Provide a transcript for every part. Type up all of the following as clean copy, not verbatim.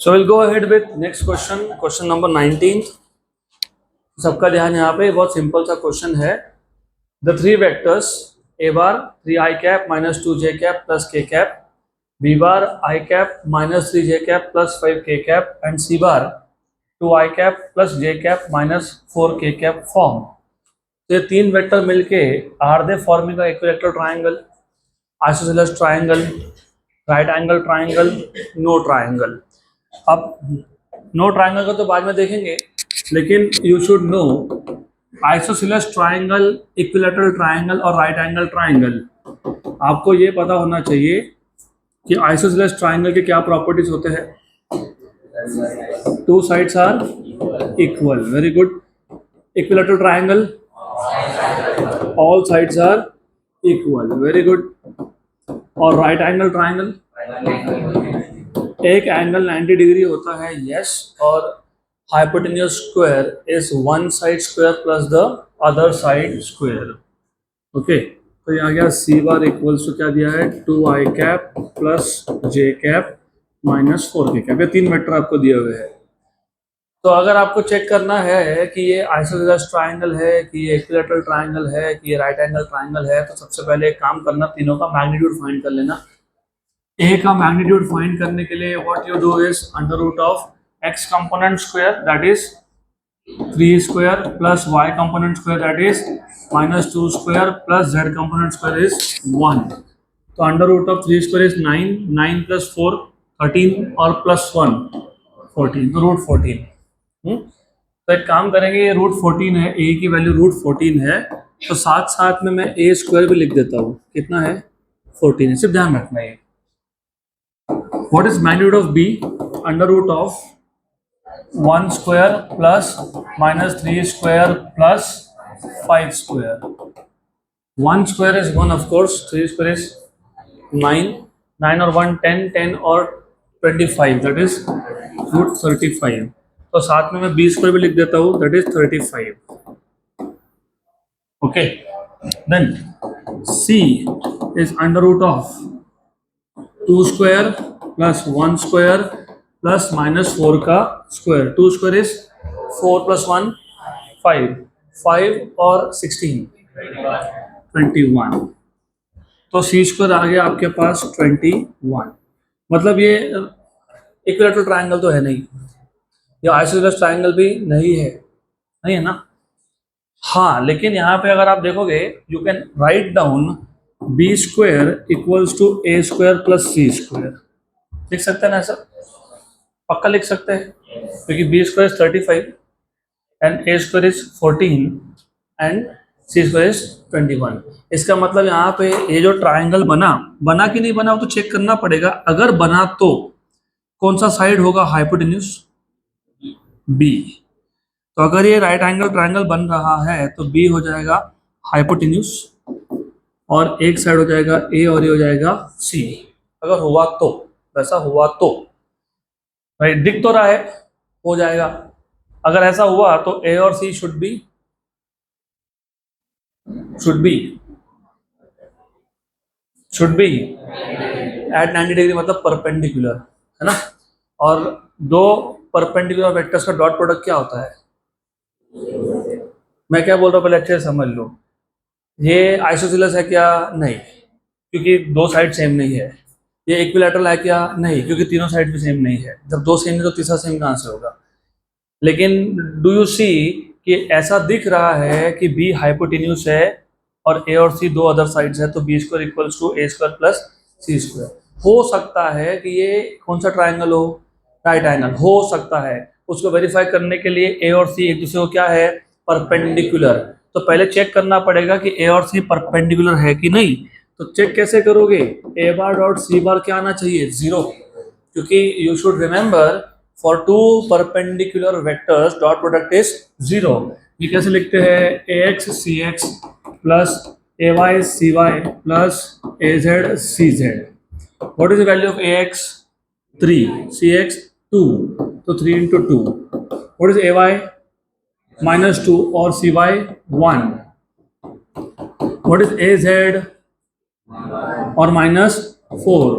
So we'll go ahead with next question number 19. सबका ध्यान यहाँ पे बहुत सिंपल सा क्वेश्चन है. The three vectors a bar 3 I cap minus 2 j cap plus k cap, b bar I cap minus 3 j cap plus 5 k cap, and c bar 2 I cap plus j cap minus 4 k cap form. तो ये तीन vector मिलके are they forming का equilateral triangle, isosceles triangle, right angle triangle, no triangle. अब no triangle का तो बाद में देखेंगे, लेकिन you should know isosceles triangle, equilateral triangle और राइट एंगल ट्राइंगल. आपको ये पता होना चाहिए कि आइसोसेलेस ट्राइंगल के क्या प्रॉपर्टीज होते हैं. Two sides are equal, very good. Equilateral triangle, all sides are equal, very good. और राइट एंगल ट्राइंगल, एक एंगल 90 डिग्री होता है, यस. और hypotenuse square is one side square plus the other side square. Okay, तो यहाँ गया सी बार equals to क्या दिया है, 2i cap plus j cap minus 4k cap. ये तीन वेक्टर आपको दिए हुए हैं. तो अगर आपको चेक करना है कि ये आइसोसेलेस ट्राइंगल है, कि ये इक्विलेटरल ट्राइंगल है, कि ये राइट एंगल ट्राइंगल है, तो सबसे पहले एक काम करना, तीनों का मैग्नीट्यूड फाइंड कर लेना. ए का मैग्नीट्यूड फाइंड करने के लिए what you do is under root of x component square that is 3 square plus y component square that is minus 2 square plus z component square is 1. तो under root of 3 square is 9, 9 plus 4 13 और plus 1 14, तो root 14. तो एक काम करेंगे, ये root 14 है, ए की वैल्यू रूट 14 है, तो साथ साथ में मैं ए स्क्वायर भी लिख देता हूँ. कितना है, 14 है. सिर्फ ध्यान रखना है. What is magnitude of b? Under root of 1 square plus minus 3 square plus 5 square. 1 square is 1, of course. 3 square is 9. 9 or 1 10, 10 or 25. That is root 35. तो साथ में मैं b square भी लिख देता हूँ. That is 35. Okay. Then c is under root of 2 square plus 1 square plus minus 4 का square. 2 square is 4 plus 1 5, 5 और 16 21. तो सी स्क्वायर आ गया आपके पास 21. मतलब ये इक्विलेटरल ट्राइंगल तो है नहीं, ये आइसोसेलेस ट्राइंगल भी नहीं है, नहीं है ना. हाँ, लेकिन यहाँ पे अगर आप देखोगे, you can write down b square equals to a square plus c square. लिख सकते हैं ना, ऐसा पक्का लिख सकते हैं, क्योंकि b square is 35 and a square is 14 and c square is 21. इसका मतलब यहाँ पे ये जो ट्राइंगल बना कि नहीं बना, वो तो चेक करना पड़ेगा. अगर बना तो कौन सा साइड होगा, हाइपोटेन्यूज बी. तो अगर ये राइट एंगल ट्राइंगल बन रहा है तो बी हो जाएगा हाइपोटेन्यूज और एक साइड हो जाएगा ए और ये हो जाएगा सी. अगर हुआ तो, वैसा हुआ तो, राइट, दिख तो रहा है, हो जाएगा. अगर ऐसा हुआ तो ए और सी शुड बी एट 90 डिग्री, मतलब परपेंडिकुलर, है ना. और दो परपेंडिकुलर वेक्टर्स का डॉट प्रोडक्ट क्या होता है. मैं क्या बोल रहा हूँ पहले अच्छे से समझ लो. ये आइसोसेलेस है क्या, नहीं, क्योंकि दो साइड सेम नहीं है. ये इक्विलेटरल है क्या, नहीं, क्योंकि तीनों साइड भी सेम नहीं है. जब दो सेम है तो तीसरा सेम कहाँ से होगा. लेकिन डू यू सी कि ऐसा दिख रहा है कि बी हाइपोटेन्यूस है और ए और सी दो अदर साइड्स है, तो b square equals to a square plus c square. हो सकता है कि ये कौन सा ट्राइंगल हो, राइट एंगल हो सकता है. उसको वेरीफाई करने के लिए ए और सी एक दूसरे को क्या है, परपेंडिकुलर. तो पहले चेक करना पड़ेगा कि ए और सी परपेंडिकुलर है कि नहीं. तो चेक कैसे करोगे, ए बार डॉट सी बार क्या आना चाहिए, 0, क्योंकि you should remember for two perpendicular vectors dot product is 0. ये कैसे लिखते हैं, a x c x plus a y c y plus a z c z. What is the value of a x, 3, c x 2, तो 3 into 2. What is a y, -2 और c y 1. What is a z और -4.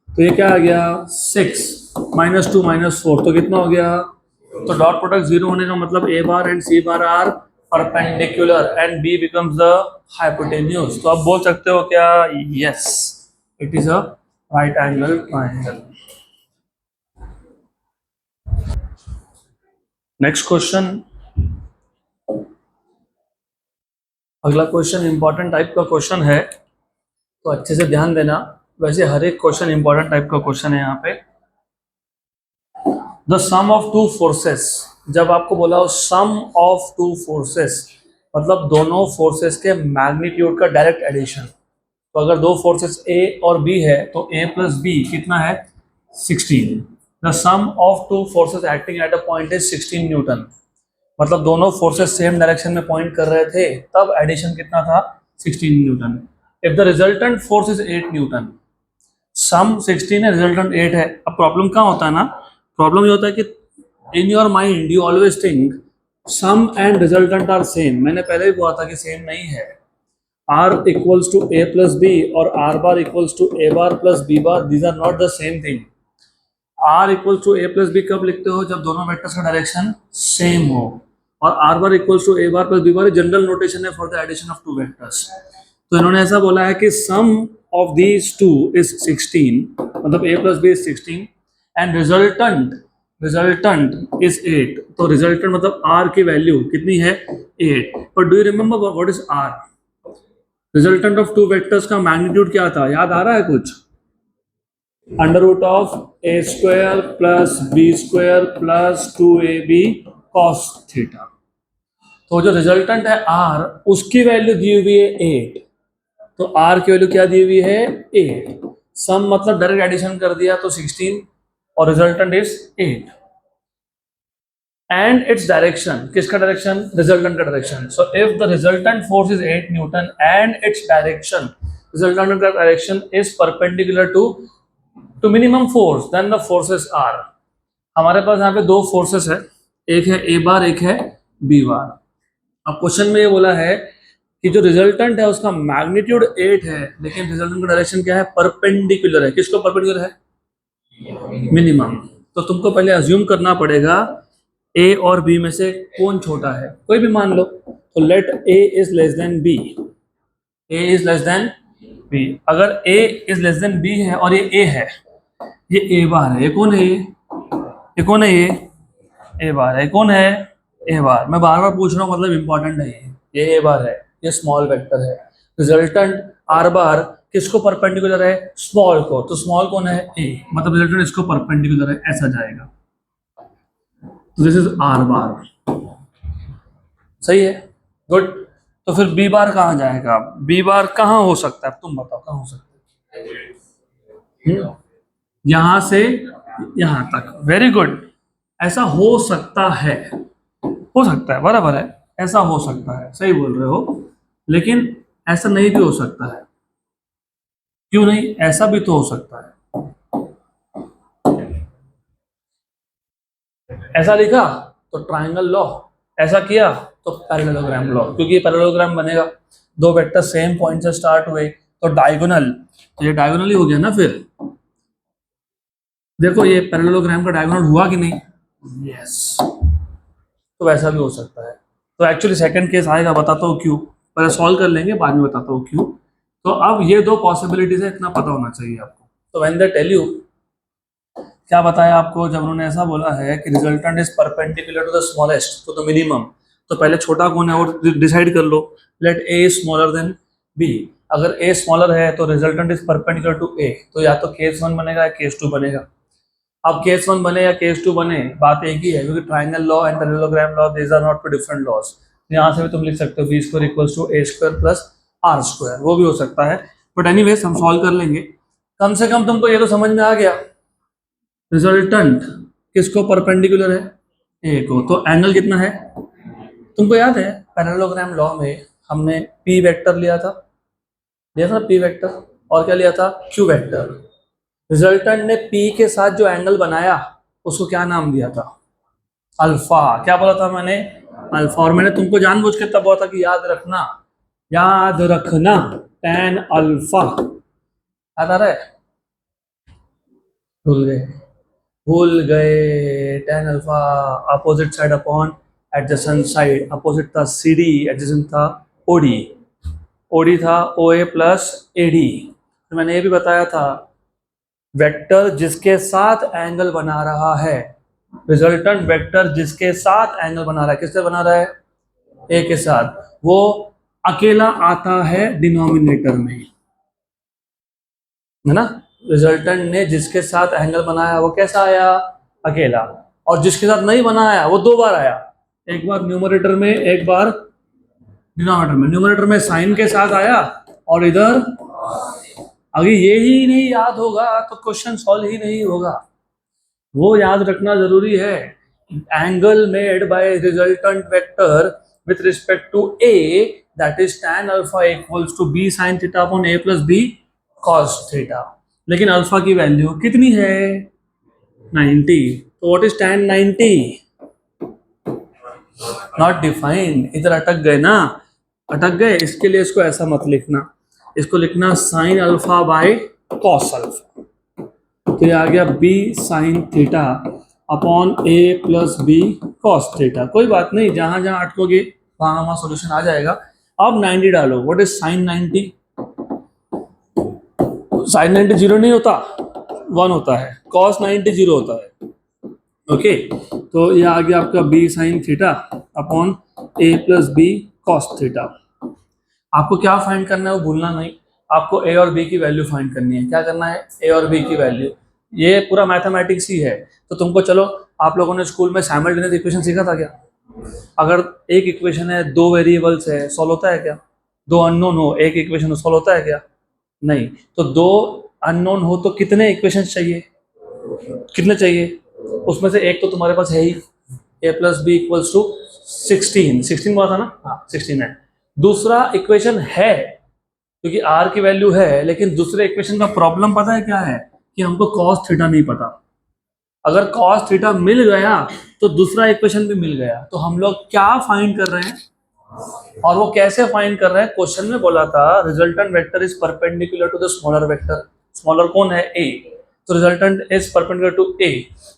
तो ये क्या आ गया 6 -2 -4 तो कितना हो गया। तो डॉट प्रोडक्ट 0 होने का मतलब a bar and c bar are perpendicular and b becomes the hypotenuse. तो आप बोल सकते हो क्या, yes it is a right angle triangle. Next question, अगला क्वेश्चन इंपॉर्टेंट टाइप का क्वेश्चन है, तो अच्छे से ध्यान देना। वैसे हर एक क्वेश्चन इंपॉर्टेंट टाइप का क्वेश्चन है यहाँ पे। The sum of two forces, जब आपको बोला हो सम ऑफ टू फोर्सेस मतलब दोनों फोर्सेस के मैग्नीट्यूड का डायरेक्ट एडिशन। तो अगर दो फोर्सेस ए और बी है तो ए प्लस बी कितना है 16। The sum of two forces acting at a point is 16 newton. मतलब दोनों फोर्सेस सेम डायरेक्शन में पॉइंट कर रहे थे तब एडिशन कितना था 16 newton. If the resultant force is 8 newton, sum 16 है रिजल्टेंट 8 है। अब प्रॉब्लम कहाँ होता है ना, प्रॉब्लम ये होता है कि in your mind you always think sum and resultant are same. मैंने पहले भी बोला था कि सेम नहीं है। r equals to a plus b और r bar equals to a bar plus b bar, these are not the same thing. r equals to a plus b कब लिखते हो, जब दोनों वेक्टर्स का डायरेक्शन सेम हो। और r bar equals to a bar plus b bar general notation है for the addition of two vectors. तो इन्होंने ऐसा बोला है कि sum of these two is 16, मतलब a plus b is 16 and resultant is 8। तो रिजल्टेंट मतलब r की वैल्यू कितनी है 8। पर do you remember what is r? Resultant of two vectors का मैग्नीट्यूड क्या था, याद आ रहा है कुछ? Under root of a square plus b square plus 2ab cos theta. तो जो रिजल्टेंट है r उसकी वैल्यू दी हुई है 8, तो r की वैल्यू क्या दी हुई है 8। सम मतलब डायरेक्ट एडिशन कर दिया तो 16 और resultant is 8 and its direction, किसका डायरेक्शन, रिजल्टेंट का direction. So if the resultant force is 8 newton and its direction, resultant का direction is perpendicular to minimum force, then the forces are. हमारे पास यहाँ पे दो फोर्सेस है, एक है ए बार एक है बी बार। अब क्वेश्चन में ये बोला है कि जो रिजल्टेंट है उसका मैग्नीट्यूड 8 है लेकिन रिजल्टेंट का डायरेक्शन क्या है, परपेंडिकुलर है। किसको परपेंडिकुलर है, मिनिमम। तो तुमको पहले अज्यूम करना पड़ेगा ए और बी में से कौन छोटा है, कोई भी मान लो। तो let a is less than b, a is less than b. अगर a is less than b है और ये ए है, ये ए बार है, ये कौन है, ये कौन है, ये ए बार है, कौन है ए बार। मैं बार बार पूछ रहा हूँ मतलब इंपॉर्टेंट है, ये ए बार है, ये स्मॉल वेक्टर है। रिजल्टेंट आर बार किसको परपेंडिकुलर है, स्मॉल को। तो स्मॉल कौन है ए, मतलब रिजल्टेंट इसको परपेंडिकुलर है, ऐसा जाएगा। दिस इज आर बार, सही है, गुड। तो फिर बी बार कहाँ जाएगा, बी बार कहाँ हो सकता है, तुम बताओ कहाँ हो सकता है। यहां से यहां तक, वेरी गुड। ऐसा हो सकता है, हो सकता है, बराबर है, ऐसा हो सकता है, सही बोल रहे हो। लेकिन ऐसा नहीं भी हो सकता है, क्यों नहीं, ऐसा भी तो हो सकता है। ऐसा लिखा तो ट्राइंगल लॉ, ऐसा किया तो पैरेललोग्राम लॉ, क्योंकि ये पैरेललोग्राम बनेगा, दो वेक्टर सेम पॉइंट से स्टार्ट हुए तो डायगोनल, तो ये डायगोनल ही हो गया ना। फिर देखो ये पैरेललोग्राम का डायगोनल हुआ कि नहीं, यस। तो वैसा भी हो सकता है। तो एक्चुअली सेकंड केस आएगा, बताता हूँ क्यों, पहले सॉल्व कर लेंगे बाद में बताता हूँ क्यों। तो अब ये दो पॉसिबिलिटीज है, इतना पता होना चाहिए आपको। तो व्हेन दे टेल यू, क्या बताया आपको, जब उन्होंने ऐसा बोला है कि resultant is perpendicular to the smallest to the minimum, तो पहले छोटा कौन है और डिसाइड कर लो। Let a is smaller than b. अगर ए स्मॉलर है तो resultant is perpendicular to a, तो या तो केस 1 बनेगा या केस 2 बनेगा। अब केस 1 बने या केस 2 बने, बात एक ही है, क्योंकि triangle law and parallelogram law these are not two different laws. यहाँ से भी तुम लिख सकते हो b square equals to a square plus r square, वो भी हो सकता है। बट एनीवेज हम सॉल्व कर लेंगे। कम से कम तुमको ये तो समझ में आ गया, रिजल्टेंट किसको परपेंडिकुलर है, ए को। तो एंगल कितना है, तुमको याद है पैरेललोग्राम लॉ में हमने पी वेक्टर लिया था पी वेक्टर, और क्या लिया था, क्यू वेक्टर। रिजल्टेंट ने पी के साथ जो एंगल बनाया उसको क्या नाम दिया था, अल्फा। क्या बोला था मैंने, अल्फा। और मैंने तुमको जानबूझ के तब बोला था कि याद रखना, याद रखना, tan अल्फा, याद आ रहा है। भूल गए tan alpha opposite side upon adjacent side, opposite था CD, एडजेसेंट था OD, OD था OA प्लस AD। तो मैंने ये भी बताया था वेक्टर जिसके साथ एंगल बना रहा है, रिजल्टेंट वेक्टर जिसके साथ एंगल बना रहा है, किससे बना रहा है? ए के साथ, वो अकेला आता है डिनोमिनेटर में, है ना। रिजल्टेंट ने जिसके साथ एंगल बनाया वो कैसा आया? अकेला। और जिसके साथ नहीं बनाया वो दो बार आया, एक बार न्यूमरेटर में, एक बार डिनोमिनेटर में। न्यूमरेटर में साइन के साथ आया और इधर, अगर ये ही नहीं याद होगा तो क्वेश्चन सॉल्व ही नहीं होगा। वो याद रखना जरूरी है। Angle made by resultant vector with respect to a, that is tan alpha equals to b sin theta upon a plus b cos theta. लेकिन अल्फा की वैल्यू कितनी है? 90। तो what is tan 90? Not defined. इधर अटक गए ना, अटक गए। इसके लिए इसको ऐसा मत लिखना, इसको लिखना sin alpha by cos alpha. तो ये आ गया b sin theta upon a plus b cos theta. कोई बात नहीं, जहां जहां अटकोगे वहां वहां सोल्यूशन आ जाएगा। अब 90 डालो। What is sin 90? sin 90 zero नहीं होता, 1 होता है। cos 90 जीरो होता है। ओके, तो ये आ गया आपका b sin theta upon a plus b cos theta. आपको क्या फाइंड करना है वो भूलना नहीं, आपको a और b की वैल्यू फाइंड करनी है। क्या करना है? a और b की वैल्यू। ये पूरा मैथमेटिक्स ही है। तो तुमको, चलो आप लोगों ने स्कूल में साइमल्टेनियस इक्वेशन सीखा था क्या? अगर एक इक्वेशन है, दो वेरिएबल्स है, सॉल्व होता है क्या? दो अननोन हो, एक इक्वेशन सॉल्व होता है क्या? नहीं। तो दो अननोन हो तो कितने इक्वेशन चाहिए? कितने चाहिए? उसमें से एक तो तुम्हारे पास है ही, a plus b equals to 16 हुआ था ना? हाँ 16 है। दूसरा इक्वेशन है, क्योंकि r की वैल्यू है, लेकिन दूसरे इक्वेशन का प्रॉब्लम पता है क्या है? कि हमको cos थीटा नहीं पता। अगर cos थीटा मिल गया तो दूसरा इक्वेशन भी मिल गया। तो हम लोग क्या फाइंड कर रहे हैं, और वो कैसे फाइंड कर रहे हैं? क्वेश्चन में बोला था resultant vector is perpendicular to the smaller vector. Smaller कौन है? a। तो resultant is perpendicular to a,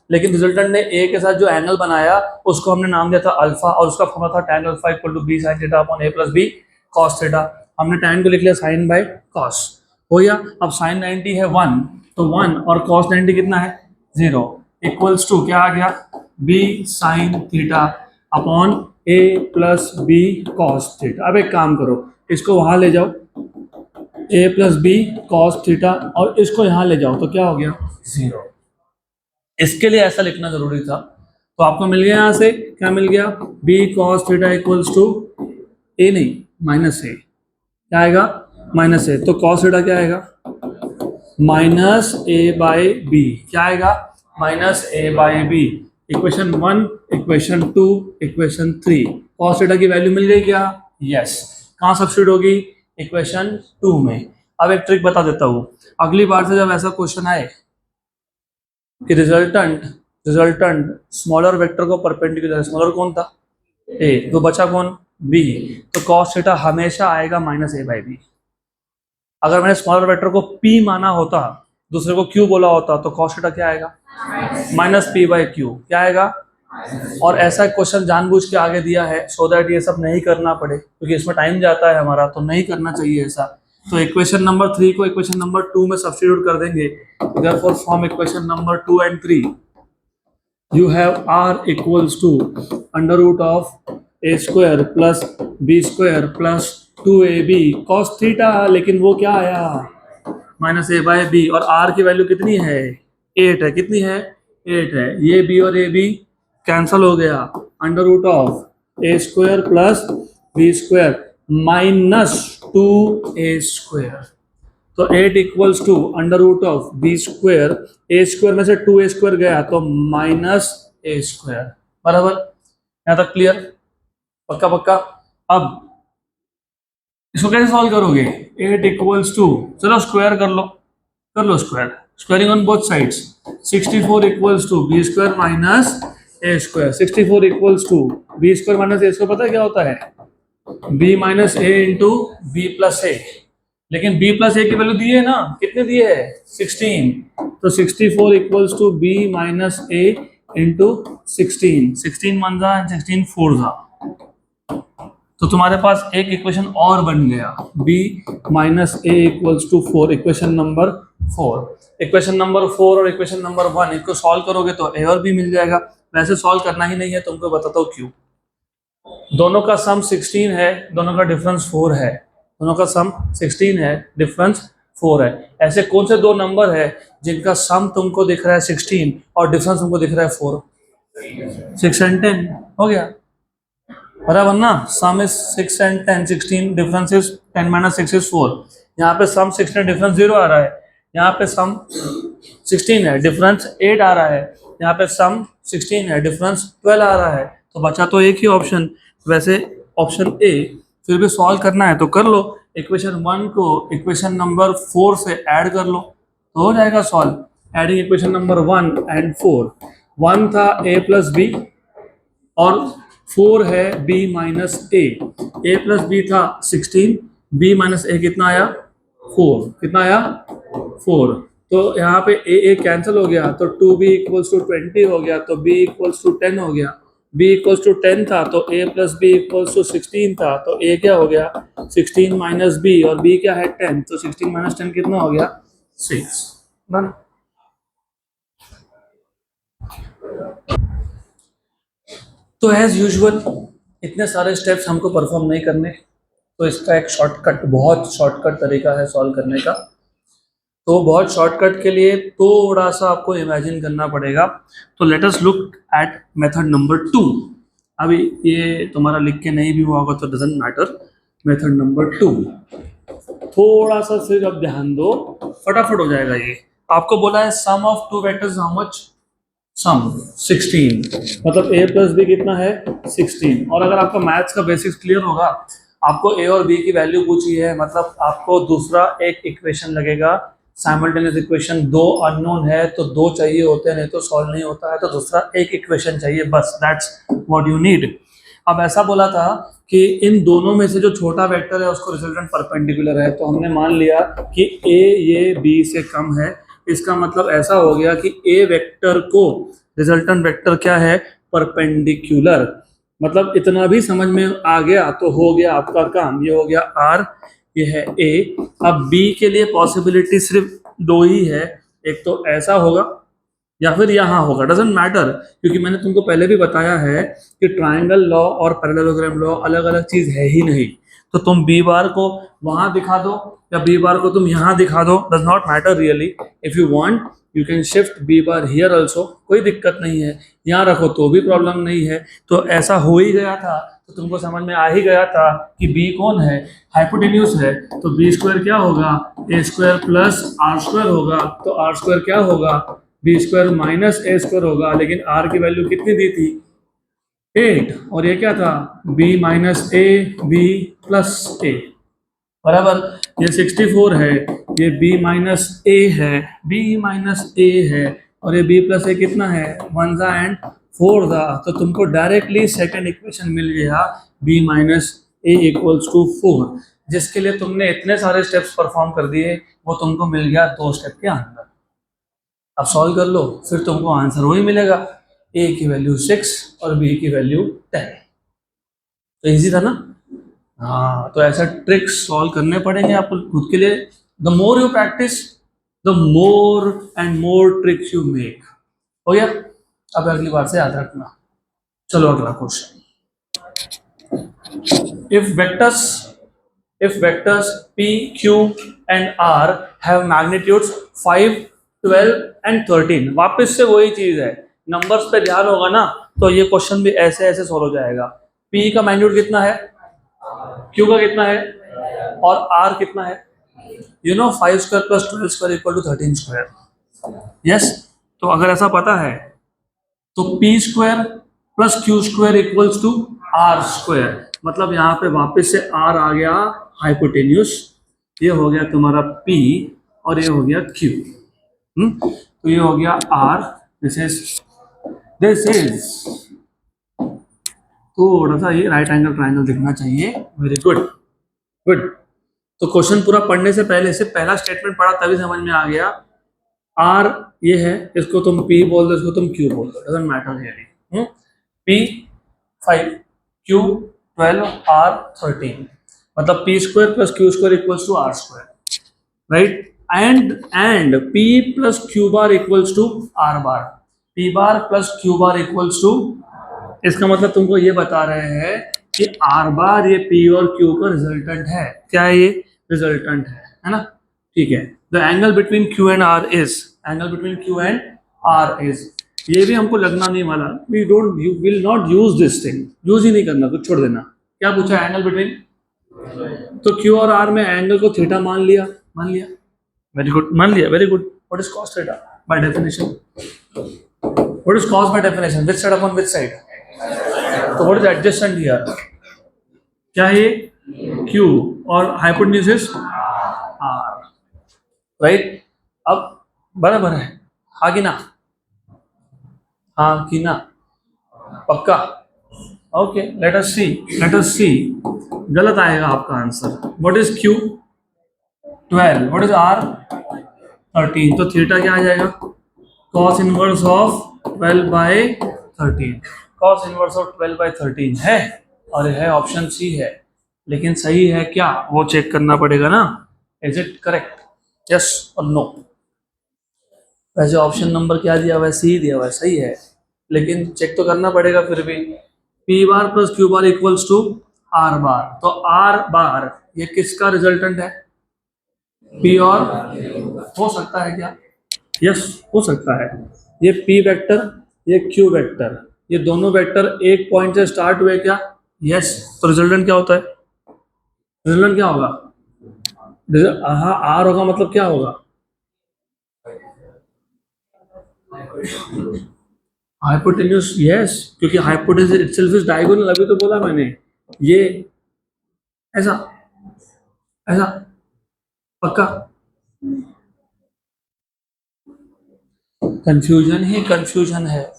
लेकिन रिजल्टेंट ने a के साथ जो एंगल बनाया उसको हमने नाम दिया था अल्फा, और उसका फॉर्मूला था tan alpha equal to b sin theta upon a plus b cos theta. हमने tan को लिख लिया sin बाय cos। हो गया। अब sin 90 है 1, तो 1 और cos 90 कितना है? 0, इक्वल्स टू क्या आ गया? b sin theta upon a plus b cos theta. अब एक काम करो, इसको वहां ले जाओ, a plus b cos theta, और इसको यहां ले जाओ, तो क्या हो गया? 0। इसके लिए ऐसा लिखना जरूरी था। तो आपको मिल गया, यहां से क्या मिल गया? b cos theta equals to a, नहीं माइनस a। क्या आएगा? Minus a। तो cos थीटा क्या आएगा? Minus a by b. क्या आएगा? Minus a by b. Equation 1, equation 2, equation 3। cos theta की वैल्यू मिल गई क्या? यस। कहाँ सब्स्टिट्यूट होगी? इक्वेशन 2 में। अब एक ट्रिक बता देता हूँ, अगली बार से जब ऐसा क्वेश्चन आए कि रिजल्टेंट स्मॉलर वेक्टर को परपेंडिकुलर, स्मॉलर कौन था? a, तो बचा कौन? b। तो cos थीटा हमेशा आएगा माइनस a बाई बी। अगर मैंने स्मॉलर वेक्टर को p माना होता, दूसरे को q बोला होता, तो cos थीटा क्या आएगा? Minus p by q। क्या आएगा? और ऐसा क्वेश्चन जानबूझ के आगे दिया है सो दैट ये सब नहीं करना पड़े, क्योंकि इसमें टाइम जाता है हमारा, तो नहीं करना चाहिए ऐसा। तो इक्वेशन नंबर 3 को इक्वेशन नंबर 2 में सब्स्टिट्यूट कर देंगे। Therefore from equation number 2 and 3 you have r equals to under root of a square plus b square plus 2ab cos theta. लेकिन वो क्या आया? Minus a by b. और r की वैल्यू कितनी है? 8 है। कितनी है? 8 है। ये b और ab कैंसल हो गया। Under root of a square plus b square minus 2a square. तो 8 equals to under root of b square, a square में से 2a स्क्वायर गया तो माइनस a स्क्वायर। बराबर? यहां तक क्लियर? पक्का पक्का। अब इसको कैसे सॉल्व करोगे? 8 इक्वल्स टू, चलो स्क्वायर कर लो square, squaring on both sides. 64 equals to b square minus a square. 64 equals to b square minus a square, पता है क्या होता है? b minus a into b plus a. लेकिन b प्लस a की वैल्यू दी है ना, कितने दिए है 16, तो 64 equals to b minus a into 16, 16 one जा एंड 16 फोर जा, तो तुम्हारे पास एक इक्वेशन और बन गया b minus a equals to 4, equation number 4। Equation number 4 और इक्वेशन नंबर 1 इसको सॉल्व करोगे तो a और b मिल जाएगा। वैसे सॉल्व करना ही नहीं है, तुमको बताता हूँ क्यों। दोनों का सम 16 है, दोनों का डिफरेंस 4 है, दोनों का सम 16 है, डिफरेंस 4 है। ऐसे कौन से दो नंबर है जिनका सम तुमको दिख रहा है 16 और डिफरेंस तुमको दिख रहा है 4? 6 एंड 10 हो गया बराबर ना। सम is 6 and 10, 16 difference is 10 minus 6 is 4। यहाँ पे सम 16 डिफरेंस 0 आ रहा है, यहाँ पे सम 16 है डिफरेंस 8 आ रहा है, यहाँ पे सम 16 है डिफरेंस 12 आ रहा है, तो बचा तो एक ही ऑप्शन। वैसे ऑप्शन ए, फिर भी सॉल्व करना है तो कर लो, इक्वेशन 1 को इक्वेशन नंबर 4 से ऐड कर लो तो हो जाएगा solve. Adding equation number 1 and 4, 1 था a प्लस बी और 4 है b minus a plus b था 16, b माइनस a कितना आया 4, कितना आया 4, तो यहाँ पे a कैंसिल हो गया तो 2b इक्वल्स टू 20 हो गया, तो b इक्वल्स टू 10 हो गया, b इक्वल्स टू 10 था तो a plus b equals to 16 था, तो a क्या हो गया 16 माइनस b और b क्या है 10, तो 16 माइनस 10 कितना हो गया 6 ना। तो एज यूजुअल इतने सारे स्टेप्स हमको परफॉर्म नहीं करने, तो इसका एक शॉर्टकट, बहुत शॉर्टकट तरीका है सॉल्व करने का। तो बहुत शॉर्टकट के लिए थोड़ा सा आपको इमेजिन करना पड़ेगा। तो let us look at method number 2। अभी ये तुम्हारा लिख के नहीं भी हुआ होगा तो डजंट मैटर। मेथड नंबर 2, थोड़ा सा सिर्फ अब ध्यान दो, फटाफट हो जाएगा ये। आपको बोला है sum of two vectors how much, sum 16, मतलब a प्लस बी कितना है 16। और अगर आपका मैथ्स का बेसिक्स क्लियर होगा, आपको a और b की वैल्यू पूछी है, मतलब आपको दूसरा एक इक्वेशन लगेगा। साइमल्टेनियस इक्वेशन, दो अननोन है तो दो चाहिए होते हैं, नहीं तो सॉल्व नहीं होता है, तो दूसरा एक इक्वेशन चाहिए, बस दैट्स व्हाट यू नीड। अब ऐसा बोला था कि इन दोनों में से जो छोटा वेक्टर है उसको रिजल्टेंट परपेंडिकुलर है, तो हमने मान लिया कि a ये b से कम है। इसका मतलब ऐसा हो गया कि a वेक्टर को रिजल्टेंट वेक्टर क्या है परपेंडिकुलर। मतलब इतना भी समझ में आ गया तो हो गया आपका काम, ये हो गया r, ये है a। अब b के लिए पॉसिबिलिटी सिर्फ दो ही है, एक तो ऐसा होगा या फिर यहाँ होगा, डजेंट मैटर, क्योंकि मैंने तुमको पहले भी बताया है कि ट्राइंगल लॉ और पैरेललोग्राम लॉ अलग अलग चीज है ही नहीं। तो तुम बी बार को वहां दिखा दो या बी बार को तुम यहाँ दिखा दो, does not matter really. If you want you can shift b bar here also, कोई दिक्कत नहीं है, यहाँ रखो तो भी प्रॉब्लम नहीं है। तो ऐसा हो ही गया था, तो तुमको समझ में आ ही गया था कि बी कौन है, हाइपोटेन्यूज है, तो बी स्क्वायर क्या होगा ए स्क्वायर प्लस आर स्क्वायर होगा, तो आर स्क्वायर क्या होगा बी स्क्वायर माइनस ए स्क्वायर होगा। लेकिन आर की वैल्यू कितनी दी थी 8, और ये क्या था b minus a b plus a बराबर, ये 64 है, ये b माइनस ए है, b माइनस ए है, और ये b प्लस ए कितना है 1 ज़ा एंड 4 ज़ा, तो तुमको डायरेक्टली सेकंड इक्वेशन मिल गया b minus a equals to 4, जिसके लिए तुमने इतने सारे स्टेप्स परफॉर्म कर दिए, वो तुमको मिल गया 2 स्टेप के अंदर। अब सॉल्व कर लो, फिर तुमको आंसर वही मिलेगा, a की वैल्यू 6 और b की वैल्यू 10। तो इजी था ना। हाँ, तो ऐसा ट्रिक्स सॉल्व करने पड़ेंगे आपको खुद के लिए। The more you practice the more and more tricks you make. हो गया, अब अगली बार से याद रखना। चलो अगला question. if vectors p, q and r have magnitudes 5, 12 and 13, वापस से वही चीज है, नंबर्स पे ध्यान होगा ना तो ये क्वेश्चन भी ऐसे ऐसे सॉल्व हो जाएगा। p का मैग्नीट्यूड कितना है, q का कितना है और r कितना है, you know 5 square plus 12 square equal to 13 square. Yes, तो अगर ऐसा पता है तो p square plus q square equals to r square, मतलब यहाँ पे वापस से r आ गया हाइपोटेन्यूस, ये हो गया तुम्हारा p और ये हो गया q। तो ये हो गया r, दिस इज थोड़ा सा ये राइट एंगल ट्राइंगल दिखना चाहिए। Very good good. तो क्वेश्चन पूरा पढ़ने से पहले से पहला स्टेटमेंट पढ़ा तभी समझ में आ गया। आर ये है, इसको तुम पी बोल दो, इसको तुम क्यू बोल दो, doesn't matter really. P 5, q 12, r 13, मतलब p square plus q square equals to r square, right. And p plus q bar equals to r bar, p bar plus q bar equals to, इसका मतलब तुमको ये बता रहे हैं कि are bar ये पी और क्यू का रिजल्टेंट है। क्या है ये? रिजल्टेंट है ना? ठीक है। The angle between q and r is, angle between q and r is, ये भी हमको लगना नहीं वाला, we don't, you will not use this thing, use ही नहीं करना, कुछ छोड़ देना। क्या पूछा? एंगल बिटवीन, तो क्यू और आर में एंगल को थीटा मान लिया, वेरी गुड, मान लिया, very good. What is cos theta by definition? What is cos by definition? Which side upon which side? तो व्हाट इज एडजेसेंट हियर? क्या है? Q और हाइपोटेन्यूज इज R, राइट। अब बराबर है, हाँ कि ना? हाँ कि ना? पक्का? ओके, लेट अस सी। गलत आएगा आपका answer. What is Q? 12, what is R? 13, तो थीटा क्या आ जाएगा? cos inverse of 12 by 13, cos inverse of 12 by 13 है, और है ऑप्शन सी है, लेकिन सही है क्या वो चेक करना पड़ेगा ना। इज इट करेक्ट, यस और नो? वैसे ऑप्शन नंबर क्या दिया हुआ है? सी दिया हुआ है, सही है, लेकिन चेक तो करना पड़ेगा फिर भी। P bar plus q bar equals to r bar, तो आर बार ये किसका रिजल्टेंट है? पी और, हो सकता है क्या? यस, हो सकता है। ये पी वेक्टर, ये क्यू वेक्टर, ये दोनों वेक्टर एक पॉइंट से स्टार्ट हुए क्या? यस, तो रिजल्टेंट क्या होता है? रिजल्टेंट क्या होगा? हाँ, आर होगा, मतलब क्या होगा? हाइपोटेन्यूज, यस, क्योंकि हाइपोटेन्यूज इटसेल्फ इज डायगोनल, अभी तो बोला मैंने। ये ऐसा ऐसा, पक्का? कंफ्यूजन ही कंफ्यूजन है,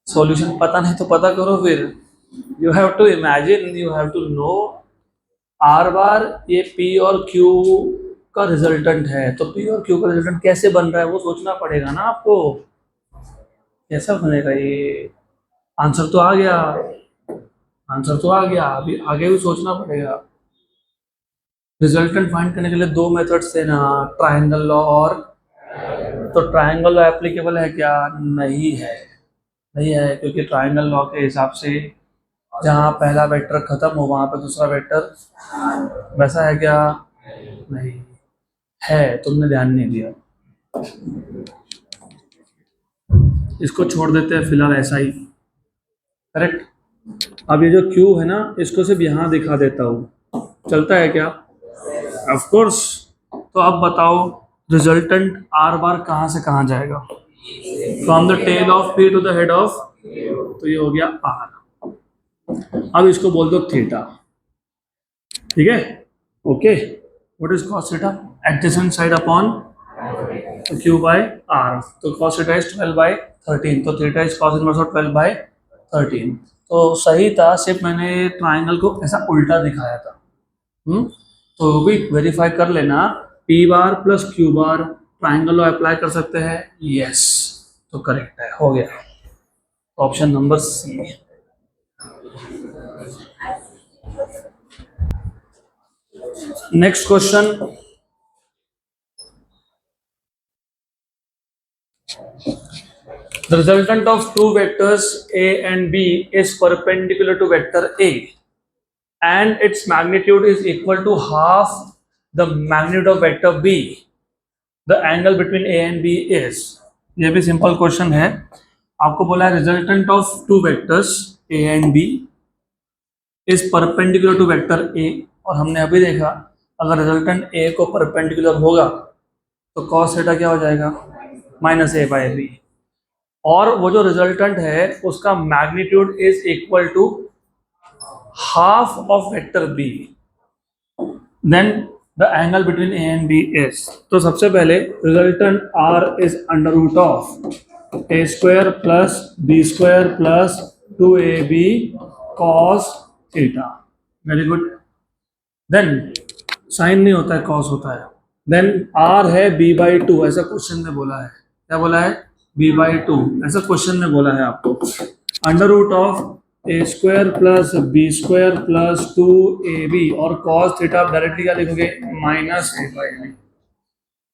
सॉल्यूशन पता नहीं तो पता करो फिर। You have to imagine, you have to know. R bar ये पी और क्यू का रिजल्टेंट है, तो पी और क्यू का रिजल्टेंट कैसे बन रहा है वो सोचना पड़ेगा ना आपको। कैसा बनेगा ये? आंसर तो आ गया, आंसर तो आ गया, अभी आगे भी सोचना पड़ेगा। रिजल्टेंट फाइंड करने के लिए दो मेथड्स थे ना, ट्रायंगल लॉ और, तो ट्रायंगल लॉ एप्लीकेबल है क्या? नहीं है, नहीं है, क्योंकि ट्रायंगल लॉ के हिसाब से जहाँ पहला वेक्टर खत्म हो वहां पे दूसरा वेक्टर, वैसा है क्या? नहीं है, तुमने ध्यान नहीं दिया। इसको छोड़ देते हैं फिलहाल ऐसा ही, करेक्ट। अब ये जो Q है ना, इसको सिर्फ यहाँ दिखा देता हूँ, चलता है क्या? Of course. तो अब बताओ रिजल्टेंट आर बार कहाँ से कहाँ जाएगा? From the tail of P to the head of, तो ये हो गया R। अब इसको बोल दो थीटा, ठीक है? Okay, what is cos theta? Adjacent side upon Q by R, तो cos थीटा इज 12 बाय 13, तो theta is cos inverse of 12 by 13। तो सही था, सिर्फ मैंने ट्राइंगल को ऐसा उल्टा दिखाया था। तो भी वेरीफाई कर लेना, P bar plus Q bar triangle law apply कर सकते हैं, यस, तो करेक्ट है, हो गया option number c. Next question, the resultant of two vectors a and b is perpendicular to vector a and its magnitude is equal to half the magnitude of vector b. The angle between a and b is, ये भी simple question है। आपको बोला है resultant of two vectors a and b is perpendicular to vector a, और हमने अभी देखा अगर रिजल्टेंट a को परपेंडिकुलर होगा तो cos थीटा क्या हो जाएगा? माइनस a बाई बी, और वो जो रिजल्टेंट है उसका magnitude is equal to half of vector b, then the angle between a and b is, तो सबसे पहले resultant r is under root of a square plus b square plus 2ab cos theta, very good. Then sine नहीं होता है, cos होता है। Then are है b/2, ऐसा क्वेश्चन में बोला है। क्या बोला है? b/2, ऐसा क्वेश्चन में बोला है आपको। Under root of a square plus b square plus 2ab और कॉस थीटा आप डायरेक्टली क्या लिखोगे? -a/b।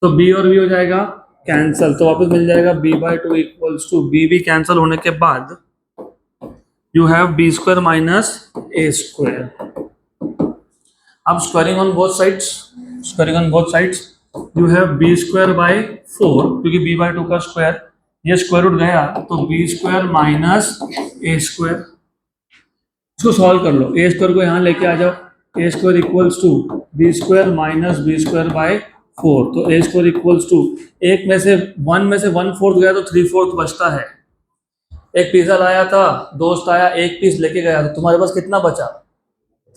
तो b और b हो जाएगा कैंसल, तो वापस मिल जाएगा b/2 इक्वल्स टू b। भी कैंसल होने के बाद you have b square minus a square. अब squaring on both sides, squaring on both sides you have b square by 4, क्योंकि b/2 का स्क्वायर, ये स्क्वायर रूट गया तो b square minus a square. इसको सॉल्व कर लो, a स्क्वायर को यहाँ लेके आ जाओ, a square equals to b square minus b square by 4। तो a स्क्वायर इक्वल्स टू, एक में से 1/4 गया तो 3/4 बचता है। एक पिज्जा लाया था, दोस्त आया, एक पीस लेके गया, तो तुम्हारे पास कितना बचा?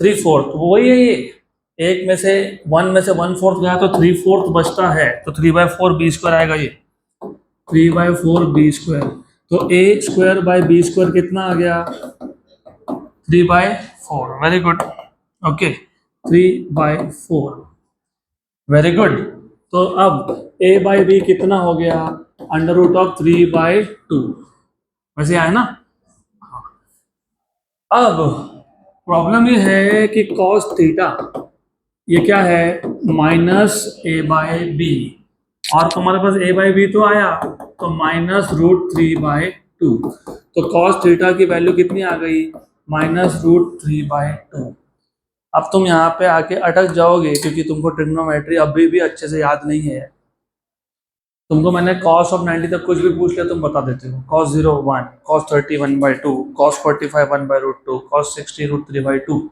3/4। वही है ये, एक में से 1/4 गया तो 3/4 बचता है, तो 3/4 b स्क्वायर आएगा ये, 3/4 b स्क्वायर। तो a square by b square कितना आ गया? 3/4। Very good, okay, 3/4, very good. तो अब a बाई बी कितना हो गया? अंडर रूट ऑफ 3/2, वैसे आया ना। अब प्रॉब्लम ये है कि cos थीटा ये क्या है? -a/b, और तुम्हारे पास a/b तो आया, तो -√3/2। तो cos थीटा की वैल्यू कितनी आ गई? -√3/2। अब तुम यहाँ पे आके अटक जाओगे, क्योंकि तुमको ट्रिग्नोमेट्री अभी भी अच्छे से याद नहीं है। तुमको मैंने cos ऑफ 90 तक कुछ भी पूछ लिया तुम बता देते हो। cos 0 1, cos 30 1/2, cos 45 1/√2, cos 60 √3/2,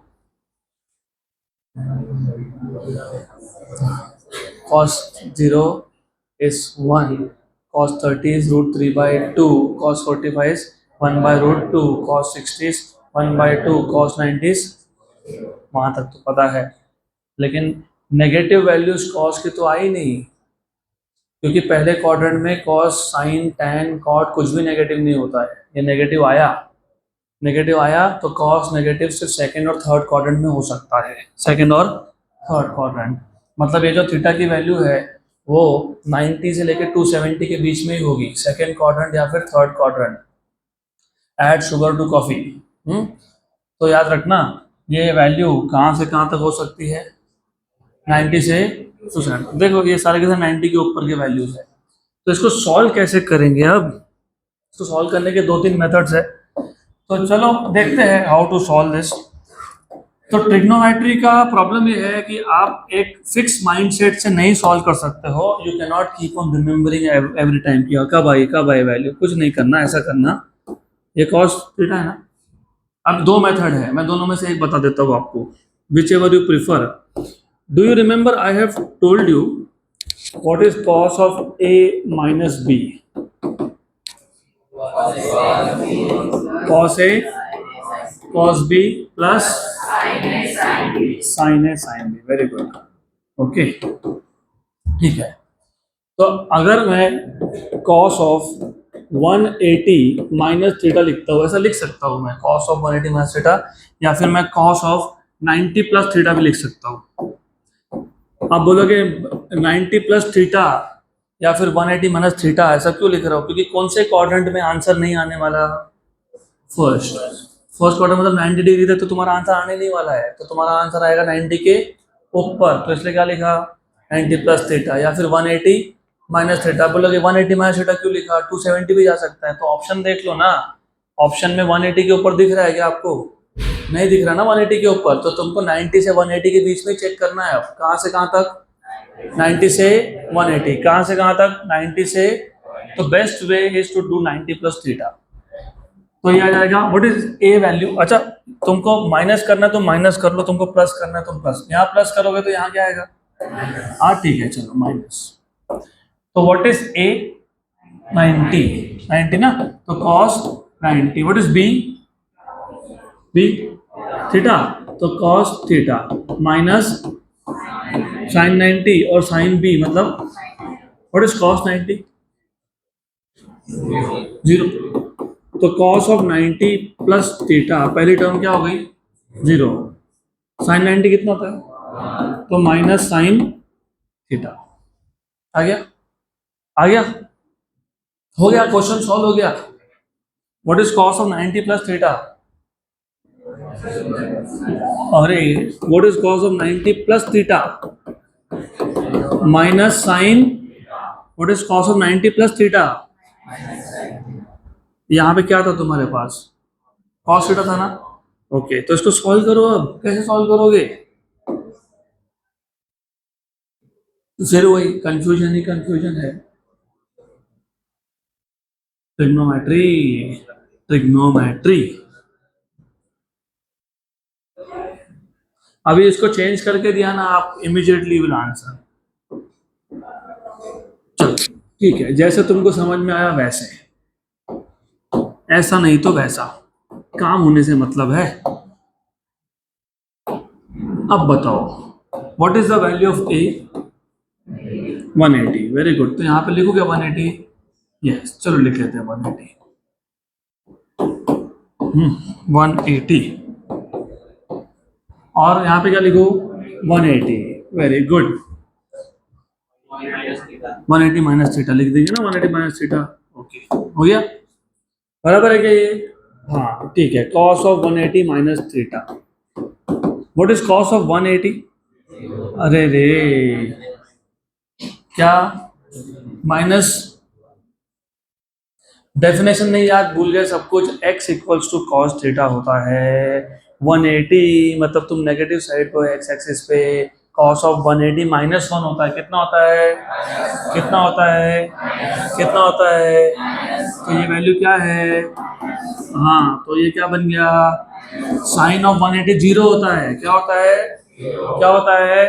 cos 0 is 1, cos 30 is √3/2, cos 45 is 1/√2, cos 60 is 1/2, cos 90 is, वहां तक तो पता है, लेकिन नेगेटिव वैल्यूज cos की तो आई नहीं, क्योंकि पहले क्वाड्रेंट में cos sin tan cot कुछ भी नेगेटिव नहीं होता है। ये नेगेटिव आया, नेगेटिव आया तो cos नेगेटिव सिर्फ सेकंड और थर्ड क्वाड्रेंट में हो सकता है, सेकंड और थर्ड क्वाड्रेंट। मतलब ये जो थीटा की वैल्यू है वो 90 से लेकर 270 के बीच में ही होगी, सेकंड क्वाड्रेंट या फिर third quadrant. Add sugar to coffee. तो याद रखना ये वैल्यू कहाँ से कहाँ तक हो सकती है? 90 से 270। देखो ये सारे के सारे 90 के ऊपर के वैल्यूज है। तो इसको सॉल्व कैसे करेंगे? अब इसको सॉल्व करने के 2-3 मेथड्स है, तो चलो देखते हैं हाउ टू सॉल्व दिस। तो ट्रिग्नोमेट्री का प्रॉब्लम ये है कि आप एक फिक्स माइंडसेट से नहीं सॉल्व कर सकते हो। You can not keep on remembering every time कि कब आई वैल्यू, कुछ नहीं करना, ऐसा करना। ये cos थीटा है ना। अब 2 मेथड है, मैं दोनों में से एक बता देता हूँ आपको, which ever you prefer. Do you remember I have told you what is cos of a minus b? cos a cos b plus sin a sin b। Very good, okay, ठीक है। तो अगर मैं cos ऑफ 180 माइनस थीटा लिखता हूँ, ऐसा लिख सकता हूँ मैं, cos ऑफ 180 माइनस थीटा, या फिर मैं cos ऑफ 90 प्लस थीटा भी लिख सकता हूँ। आप बोलोगे 90 प्लस थीटा या फिर 180 माइनस थीटा, ऐसा क्यों लिख रहा हूँ? क्योंकि कौन से क्वाड्रेंट में आंसर नहीं आने वाला? फर्स्ट क्वाड्रेंट, मतलब 90 डिग्री तक तो तुम्हारा आंसर आने नहीं वाला है, तो तुम्हारा आंसर आएगा 90 के ऊपर। तो इसलिए क्या लिखा? 90 प्लस थीटा या फिर 180 माइनस थीटा। बोलोगे 180 माइनस थीटा क्यों लिखा? 270 भी जा सकता है। तो ऑप्शन देख लो ना, ऑप्शन में 180 के ऊपर दिख रहा है क्या आपको? नहीं दिख रहा ना 180 के ऊपर, तो तुमको 90 से 180 के बीच में चेक करना है। अब कहाँ से कहाँ तक? 90 से 180। कहाँ से कहाँ तक? 90 से। तो best way is to do 90 plus theta. तो ये आ जाएगा व्हाट इज ए वैल्यू। अच्छा, तुमको माइनस करना है तो माइनस कर लो, तुमको प्लस करना है तो प्लस। यहाँ प्लस करोगे तो यहाँ क्या आएगा? हाँ ठीक है, चलो माइनस। तो व्हाट इज ए? 90 ना, तो cos 90। What is b? B theta, तो cos थीटा माइनस sin 90 और sin b, मतलब व्हाट इज cos 90? 0। तो cos ऑफ 90 प्लस थीटा, पहली टर्म क्या हो गई? 0। sin 90 कितना होता है? तो माइनस साइन थीटा आ गया, आ गया, हो गया, क्वेश्चन सॉल्व हो गया। What is cos of 90 plus theta? अरे what is cos of 90 plus theta minus sine, what is cos of 90 plus theta? यहाँ पे क्या था तुम्हारे पास? कॉस थीटा था ना? ओके, तो इसको सॉल्व करो। अब कैसे सॉल्व करोगे? फिर वही कंफ्यूजन ही कंफ्यूजन है। Trigonometry, trigonometry. अभी इसको चेंज करके दिया ना, आप इमीडिएटली विल आंसर। चलो ठीक है, जैसे तुमको समझ में आया वैसे, ऐसा नहीं तो वैसा, काम होने से मतलब है। अब बताओ, what is the value of A? 180। Very good, तो यहाँ पे लिखो क्या 180? यस, चलो लिख लेते हैं 180। 180 और यहाँ पे क्या लिखो? 180। वेरी गुड, 180 माइनस थीटा लिख दीजिए ना, 180 माइनस थीटा। ओके, हो गया, बराबर है क्या ये? हाँ ठीक है, cos of 180 minus theta. What is cos of 180? अरे रे, क्या माइनस, डेफिनेशन नहीं याद, भूल गए सब कुछ। x equals to cos theta होता है। 180 मतलब तुम नेगेटिव साइड को x एक्सिस पे, कॉस ऑफ 180 माइनस 1 होता है। कितना होता है? कितना होता है? कितना होता है? तो ये वैल्यू क्या है? हाँ, तो ये क्या बन गया? साइन ऑफ 180 जीरो होता है। क्या होता है? क्या होता है?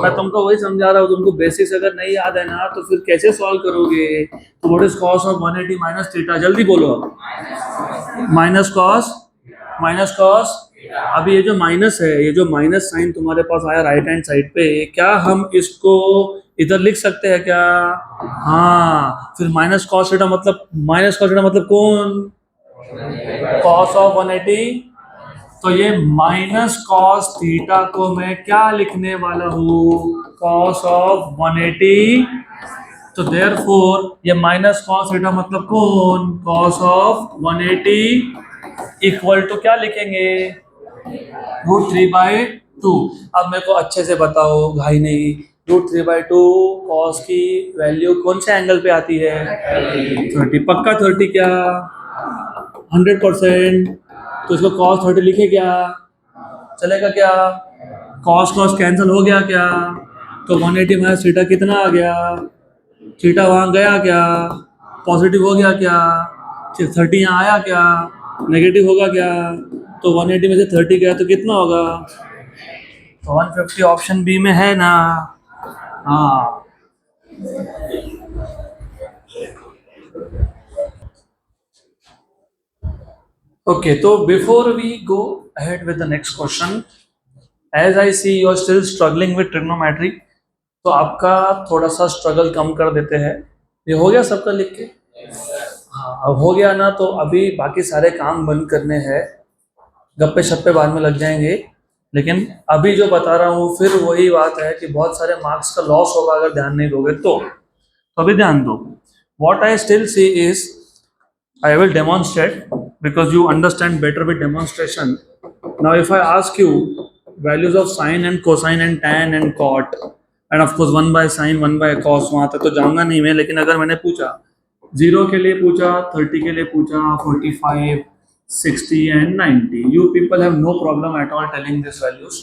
मैं तुमको वही समझा रहा हूँ, तुमको बेसिक्स अगर नहीं याद है ना तो फिर कैसे सॉल्व करोगे? तो what is cos of 180 minus theta? जल्दी बोलो। Minus cos, minus cos. अभी ये जो माइनस है, ये जो माइनस साइन तुम्हारे पास आया राइट हैंड साइड पे, क्या हम इसको इधर लिख सकते हैं क्या? हाँ, फिर माइनस कॉस थीटा मतलब, माइनस कॉस थीटा मतलब कौन? Cos of 180। तो ये माइनस कॉस थीटा को मैं क्या लिखने वाला हूँ? Cos of 180। तो देयरफॉर ये माइनस कॉस थीटा मतलब कौन? कॉस ऑफ 180 इक्वल टू क्या लिखेंगे? √3/2। अब मेरे को अच्छे से बताओ, घाई नहीं। √3/2 कॉस की वैल्यू कौन से एंगल पे आती है? 30। पक्का 30 क्या? 100%। तो इसको cos 30 लिखे क्या? चलेगा क्या? cos cos कैंसिल हो गया क्या? तो 180 माइनस थीटा कितना आ गया? थीटा वहाँ गया क्या? पॉजिटिव हो गया क्या? 30 यहाँ आया क्या? नेगेटिव होगा क्या? तो 180 में से 30 गया तो कितना होगा? तो 150 ऑप्शन बी में है ना? हाँ। Okay, so before we go ahead with the next question, as I see you are still struggling with trigonometry, तो आपका थोड़ा सा स्ट्रगल कम कर देते हैं। ये हो गया सबका लिख के? हाँ, अब हो गया ना, तो अभी बाकी सारे काम बंद करने हैं, गप्पे शप्पे बाद में लग जाएंगे। लेकिन अभी जो बता रहा हूँ फिर वही बात है कि बहुत सारे मार्क्स का लॉस होगा अगर ध्यान नहीं दोगे तो अभी ध्यान दो। What I still see is I will demonstrate because you understand better with demonstration. Now, if I ask you values of sine and cosine and tan and cot, and of course 1 by sine 1 by cos, वहाँ तक तो जाऊँगा नहीं मैं। लेकिन अगर मैंने पूछा 0 के लिए पूछा, 30 के लिए पूछा, 45, 60 and 90, you people have no problem at all telling these values.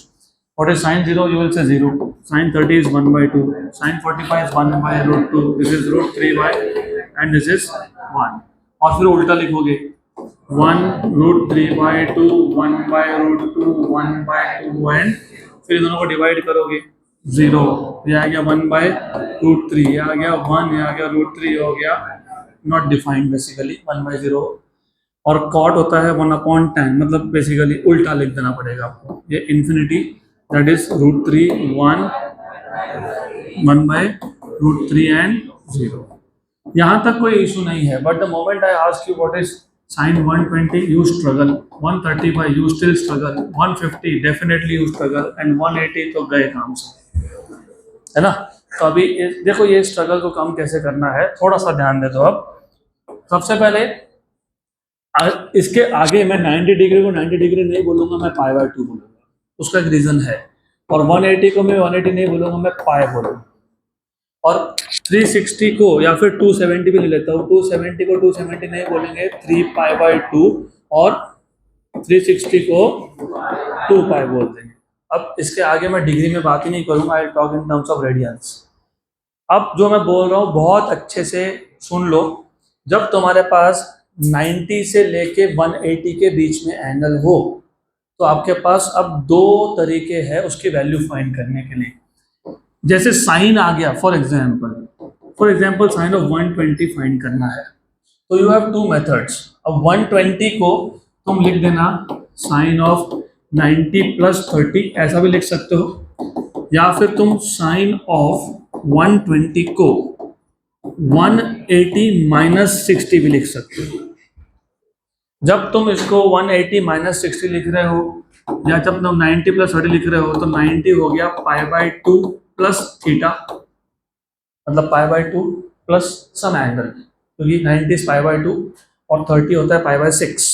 What is sine 0? You will say 0. Sine 30 is 1 by 2. Sine 45 is 1 by √2. This is √3 by, and this is 1. और फिर उल्टा लिखोगे 1 √3/2, 1 by √2, 1 by 2 एंड फिर दोनों को divide करोगे 0। ये आ गया 1 by √3, ये आ गया 1, ये आ गया √3 हो गया, नॉट डिफाइंड बेसिकली 1 by 0। और कॉट होता है 1/10, मतलब बेसिकली उल्टा लिख देना पड़ेगा आपको। ये infinity that is √3, 1 by √3 and 0। यहाँ तक कोई इशू नहीं है। But the moment I ask you what is Sin 120 you struggle, 135 you still struggle, 150 definitely you struggle, and 180 तो गए काम से, है ना। तो अभी देखो ये स्ट्रगल को कम कैसे करना है, थोड़ा सा ध्यान दे दो। अब सबसे पहले इसके आगे मैं 90 डिग्री को 90 डिग्री नहीं बोलूंगा, मैं पाई बाय 2 बोलूंगा, उसका एक रीजन है। और 180 को मैं 180 नहीं बोलूंगा, मैं पाई बोलूंगा। और 360 को या फिर 270 भी ले लेता हूँ, 270 को 270 नहीं बोलेंगे, 3 पाई बाय 2, और 360 को 2 पाई बोल देंगे। अब इसके आगे मैं डिग्री में बात ही नहीं करूंगा, I talk in terms of radians. अब जो मैं बोल रहा हूँ बहुत अच्छे से सुन लो, जब तुम्हारे पास 90 से लेके 180 के बीच में एंगल हो, तो आपके पास अब दो तरीके हैं उसकी वैल्यू फाइंड करने के लिए। जैसे साइन आ गया, for example sine of 120 find करना है, तो यू हैव टू मेथड्स। अब 120 को तुम लिख देना साइन ऑफ 90 प्लस 30, ऐसा भी लिख सकते हो, या फिर तुम साइन ऑफ 120 को 180 माइनस 60 भी लिख सकते हो। जब तुम इसको 180 माइनस 60 लिख रहे हो, या जब तुम 90 प्लस 30 लिख रहे हो, तो 90 हो गया पाई बाय 2 प्लस थीटा, मतलब pi by 2 plus some angle, क्योंकि 90 इज पाई बाय 2 और 30 होता है पाई बाय 6,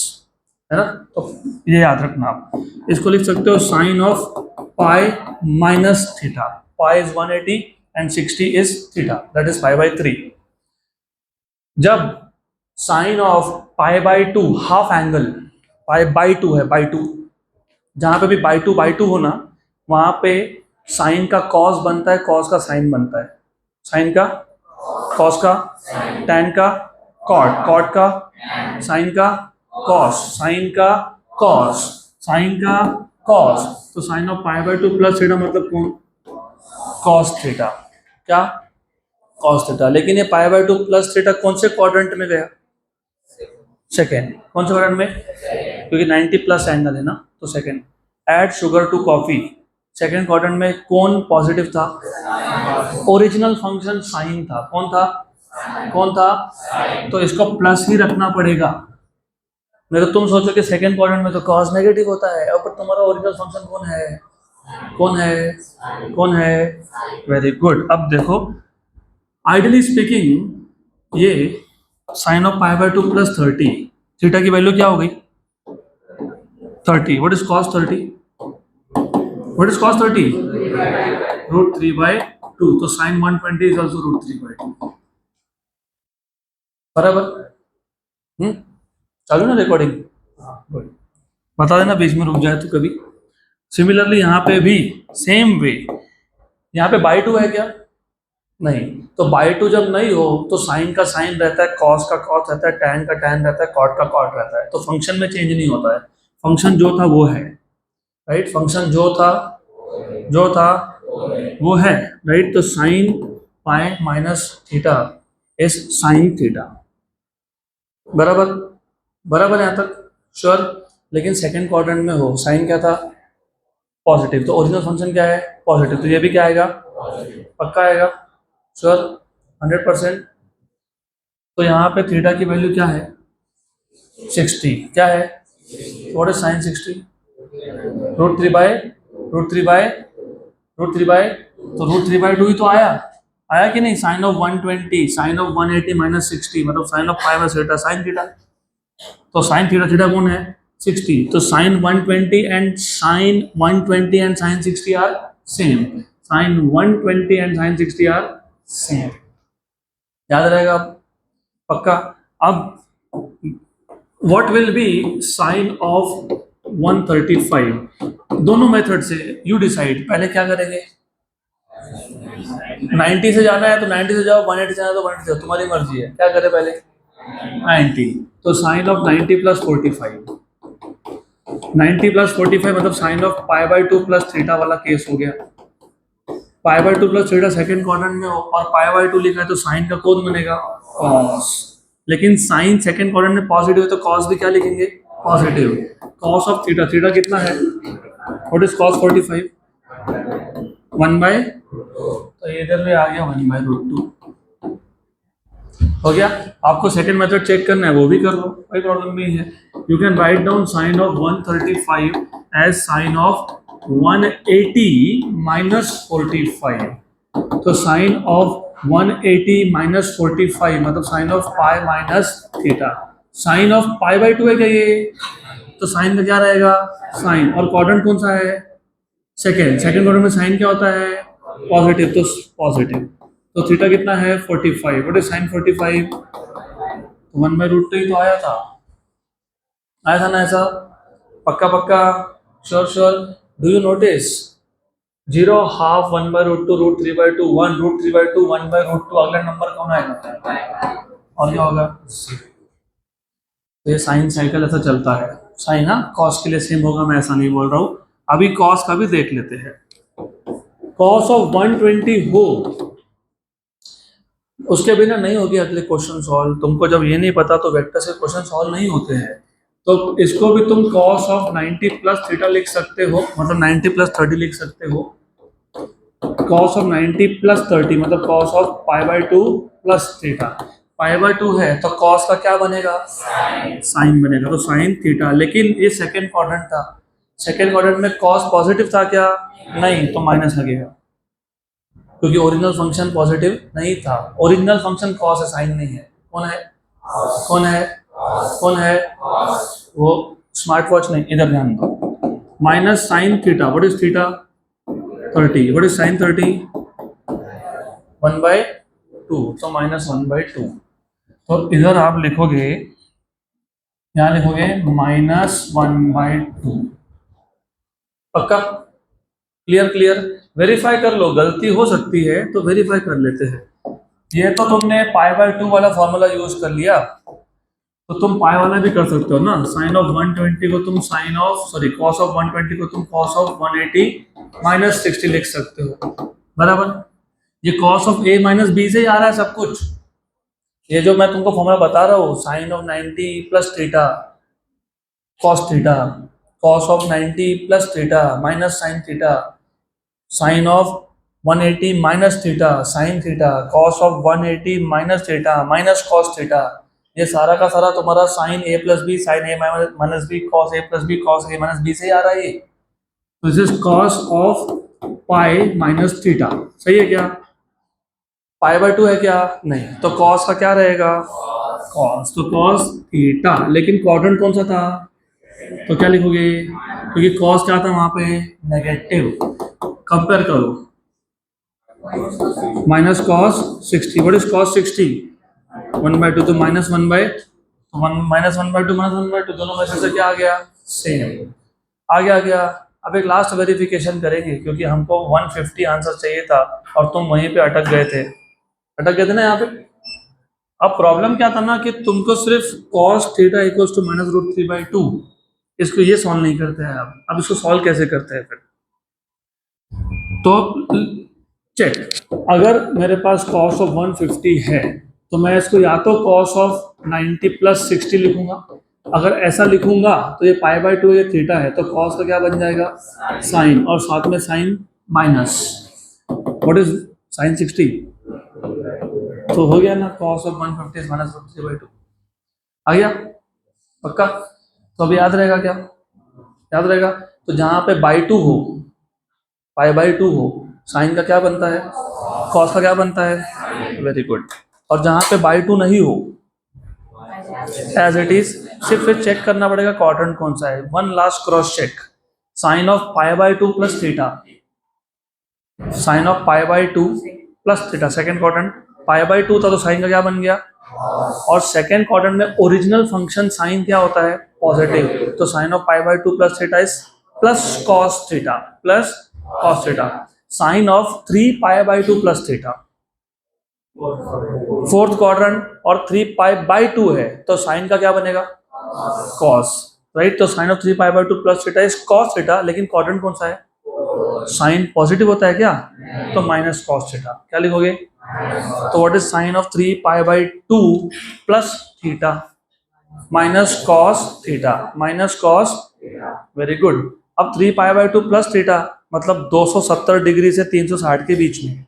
है ना। तो ये याद रखना, आप इसको लिख सकते हो sine of pi minus theta, pi is 180 and 60 is theta, that is pi by 3। जब sine of pi by 2 half angle, pi by 2 है, बाय 2, जहां पे भी बाय 2 हो ना, वहां पे साइन का कॉस बनता है, कॉस का साइन बनता है, साइन का कॉस का, टैन का कॉट, कॉट का साइन का कॉस, साइन का कॉस, साइन का कॉस। तो sine of pi by 2 plus theta मतलब कौन, कॉस थीटा, क्या कॉस थीटा। लेकिन ये पाई बाय 2 प्लस थीटा कौन से क्वाड्रेंट में गया, सेकेंड। कौन से क्वाड्रेंट में, क्योंकि 90 प्लस एंगल है ना, तो second. Add sugar to coffee, second quadrant में कौन पॉजिटिव था, ओरिजिनल फंक्शन साइन था, कौन था, कौन था, तो इसको प्लस ही रखना पड़ेगा, नहीं तो तुम सोचो कि सेकेंड क्वाड्रेंट में तो कॉस नेगेटिव होता है, और तुम्हारा ओरिजिनल फंक्शन कौन है, कौन है, कौन है, वेरी गुड। अब देखो आइडियली स्पीकिंग ये sine of pi by 2 plus 30, theta की वैल्यू क्या हो गई 30, what is cos 30, what is cos 30, √3/2, तो साइन 120 इज आल्सो √3/2, बराबर। चालू ना रिकॉर्डिंग, बता देना बीच में रुक जाए तो कभी। सिमिलरली यहाँ पे भी सेम वे, यहाँ पे बाय 2 है क्या, नहीं, तो बाय 2 जब नहीं हो तो साइन का साइन रहता है, कॉस का कॉस रहता है, टैन का टैन रहता है, कॉट का कॉट रहता है, तो फंक्शन में चेंज नहीं होता है, फंक्शन जो था वो है, राइट, फंक्शन जो था वो है, राइट। तो sine pi minus theta is sine theta, बराबर, बराबर यहाँ तक, श्योर। लेकिन सेकंड क्वाड्रेंट में हो, साइन क्या था, पॉजिटिव, तो ओरिजिनल फंक्शन क्या है, पॉजिटिव, तो ये भी क्या आएगा, पक्का आएगा, श्योर, 100%। तो यहाँ पे थीटा की वैल्यू क्या है, 60, क्या है, व्हाट इज साइन 60, √3/, तो √3/2 ही तो आया कि नहीं, sine of 120, sine of 180 minus 60, मतलब sine of pi by theta, sine theta, तो साइन थीटा, थीटा कौन है 60, तो sine 120 and sine 60 are same, sine 120 and sine 60 are same, याद रहेगा पक्का। अब what will be sine of 135, दोनों मेथड से यू डिसाइड, पहले क्या करेंगे, 90 से जाना है तो 90 से जाओ, 180 से जाना है तो 180 से जाओ, तुम्हारी मर्जी है, क्या करे पहले 90, तो साइन ऑफ 90 प्लस 45, 90 प्लस 45 मतलब sine of pi by 2 plus theta वाला केस हो गया, pi by 2 plus theta second quadrant में हो और पाई बाय 2 लिखा है, तो साइन का कौन बनेगा, कॉस। लेकिन साइन सेकंड क्वाड्रेंट में पॉजिटिव है, तो कॉस भी क्या लिखेंगे, positive, cos of theta, theta कितना है, व्हाट इज कॉस 45, 1/, तो इधर भी आ गया 1/√2, हो गया। आपको सेकंड मेथड चेक करना है वो भी कर लो, कोई प्रॉब्लम नहीं है। You can write down sine of 135 as sine of 180 minus 45। तो साइन ऑफ 180 माइनस 45 मतलब sine of pi minus theta. Sine of pi by 2 है क्या ये? तो साइन का क्या रहेगा? साइन। और क्वाड्रेंट कौन सा है? सेकेंड। सेकेंड क्वाड्रेंट में साइन क्या होता है? पॉजिटिव। तो पॉजिटिव। तो थीटा कितना है? 45। What is sine 45? 1/√2 ही तो आया था, आया था ना ऐसा? पक्का पक्का? Sure sure? Do you notice? 0 half 1/√2 √3/2 1 √3/2 1/√2 अगला नंबर कौन आएगा? और क्या होगा? तो ये साइन साइकिल ऐसा चलता है। साइन हाँ कॉस के लिए सेम होगा, मैं ऐसा नहीं बोल रहा हूँ। अभी कॉस का भी देख लेते हैं। कॉस ऑफ 120 हो, उसके बिना नहीं होगी अगले क्वेश्चन सॉल्व। तुमको जब ये नहीं पता तो वेक्टर से क्वेश्चन सॉल्व नहीं होते हैं। तो इसको भी तुम कॉस ऑफ 90 प्लस थीटा लिख सकते हो, मतलब 90 प्लस 30 लिख सकते हो। कॉस ऑफ 90 प्लस 30 मतलब कॉस ऑफ π/2 प्लस थीटा। π/2 है तो कॉस का क्या बनेगा? साइन बनेगा। तो साइन थीटा। लेकिन ये सेकेंड क्वाड्रेंट था, सेकेंड क्वाड्रेंट में कॉस पॉजिटिव था क्या? नहीं, तो माइनस लगेगा क्योंकि ओरिजिनल फंक्शन पॉजिटिव नहीं था। ओरिजिनल फंक्शन कॉस है, साइन नहीं है। कौन है? कौन है? कौन है? वो स्मार्ट वॉच नहीं, इधर ध्यान दो। Minus sine theta. What is theta? 30। What is sign 30? 1/2। तो माइनस 1/2। तो इधर आप लिखोगे, यहाँ लिखोगे -1/2। पक्का? Clear clear? वेरीफाई कर लो, गलती हो सकती है तो वेरीफाई कर लेते हैं। ये तो तुमने π/2 वाला फॉर्मूला यूज कर लिया, तो तुम पाई वाला भी कर सकते हो ना। साइन ऑफ 120 को तुम साइन ऑफ कॉस ऑफ 120 को तुम कॉस ऑफ 180 माइनस 60 लिख सकते हो, बराबर। ये cos of a minus b से ही आ रहा है सब कुछ। ये जो मैं तुमको फॉर्मूला बता रहा हूँ, sine of 90 plus theta cos theta, cos of 90 plus theta minus sine theta, sine of 180 minus theta sine theta, cos of 180 minus theta minus cos theta. ये सारा का सारा तुम्हारा sine a plus b sine a minus b cos a plus b cos a minus b से ही आ रहा है ये। तो this is cos of pi minus theta. सही है क्या? π/2 है क्या? नहीं। तो कॉस का क्या रहेगा? कॉस। तो कॉस थीटा। लेकिन क्वाड्रेंट कौन सा था? तो क्या लिखोगे? क्योंकि कॉस क्या था वहां पे? नेगेटिव। कंपेयर करो, minus cos 60। What is cos 60? 1/2। तो माइनस 1/2 माइनस 1/2 दोनों में से क्या आ गया? सेम आ गया। आ गया। अब एक लास्ट वेरिफिकेशन करेंगे क्योंकि हमको 150 आंसर चाहिए था और तुम वहीं पे अटक गए थे, ना यहाँ पे। अब प्रॉब्लम क्या था ना कि तुमको सिर्फ cos थीटा इक्वल्स टू -√3/2, इसको ये सॉल्व नहीं करते हैं। अब इसको सॉल्व कैसे करते हैं फिर? तो चेक, अगर मेरे पास cos ऑफ 150 है तो मैं इसको या तो cos ऑफ 90 प्लस 60 लिखूंगा। अगर ऐसा लिखूंगा तो ये π/2 ये थीटा है, तो cos का क्या बन जाएगा? साइन, और साथ में sine minus. What is sine 60? तो हो गया ना, cos ऑफ 150 -√3/2 आ गया। पक्का? तो अब याद रहेगा क्या? याद रहेगा। तो जहां पे /2 हो, π/2 हो, साइन का क्या बनता है? कॉस का क्या बनता है? Very good. और जहां पे /2 नहीं हो, एज इट इज, सिर्फ फिर चेक करना पड़ेगा क्वाड्रेंट कौन सा है। One last cross check, sine of π/2 plus theta, sine of π/2 plus theta, second quadrant. π/2 था तो साइन का क्या बन गया? और सेकेंड क्वाड्रेंट में ओरिजिनल फंक्शन साइन क्या होता है? पॉजिटिव। तो sine of π/2 plus theta is plus cos theta, plus cos theta. Sine of 3π/2 plus theta, fourth quadrant, और 3π/2 है तो साइन का क्या बनेगा? Cos, right. तो sine of 3π/2 plus theta is cos theta, लेकिन क्वाड्रेंट कौन सा है? साइन पॉजिटिव होता है क्या? तो माइनस कॉस थीटा। क्या लिखोगे? तो what is sine of 3π/2 plus theta minus cos theta, minus cos. Very good. अब 3π/2 प्लस थीटा मतलब 270 डिग्री से 360 के बीच में,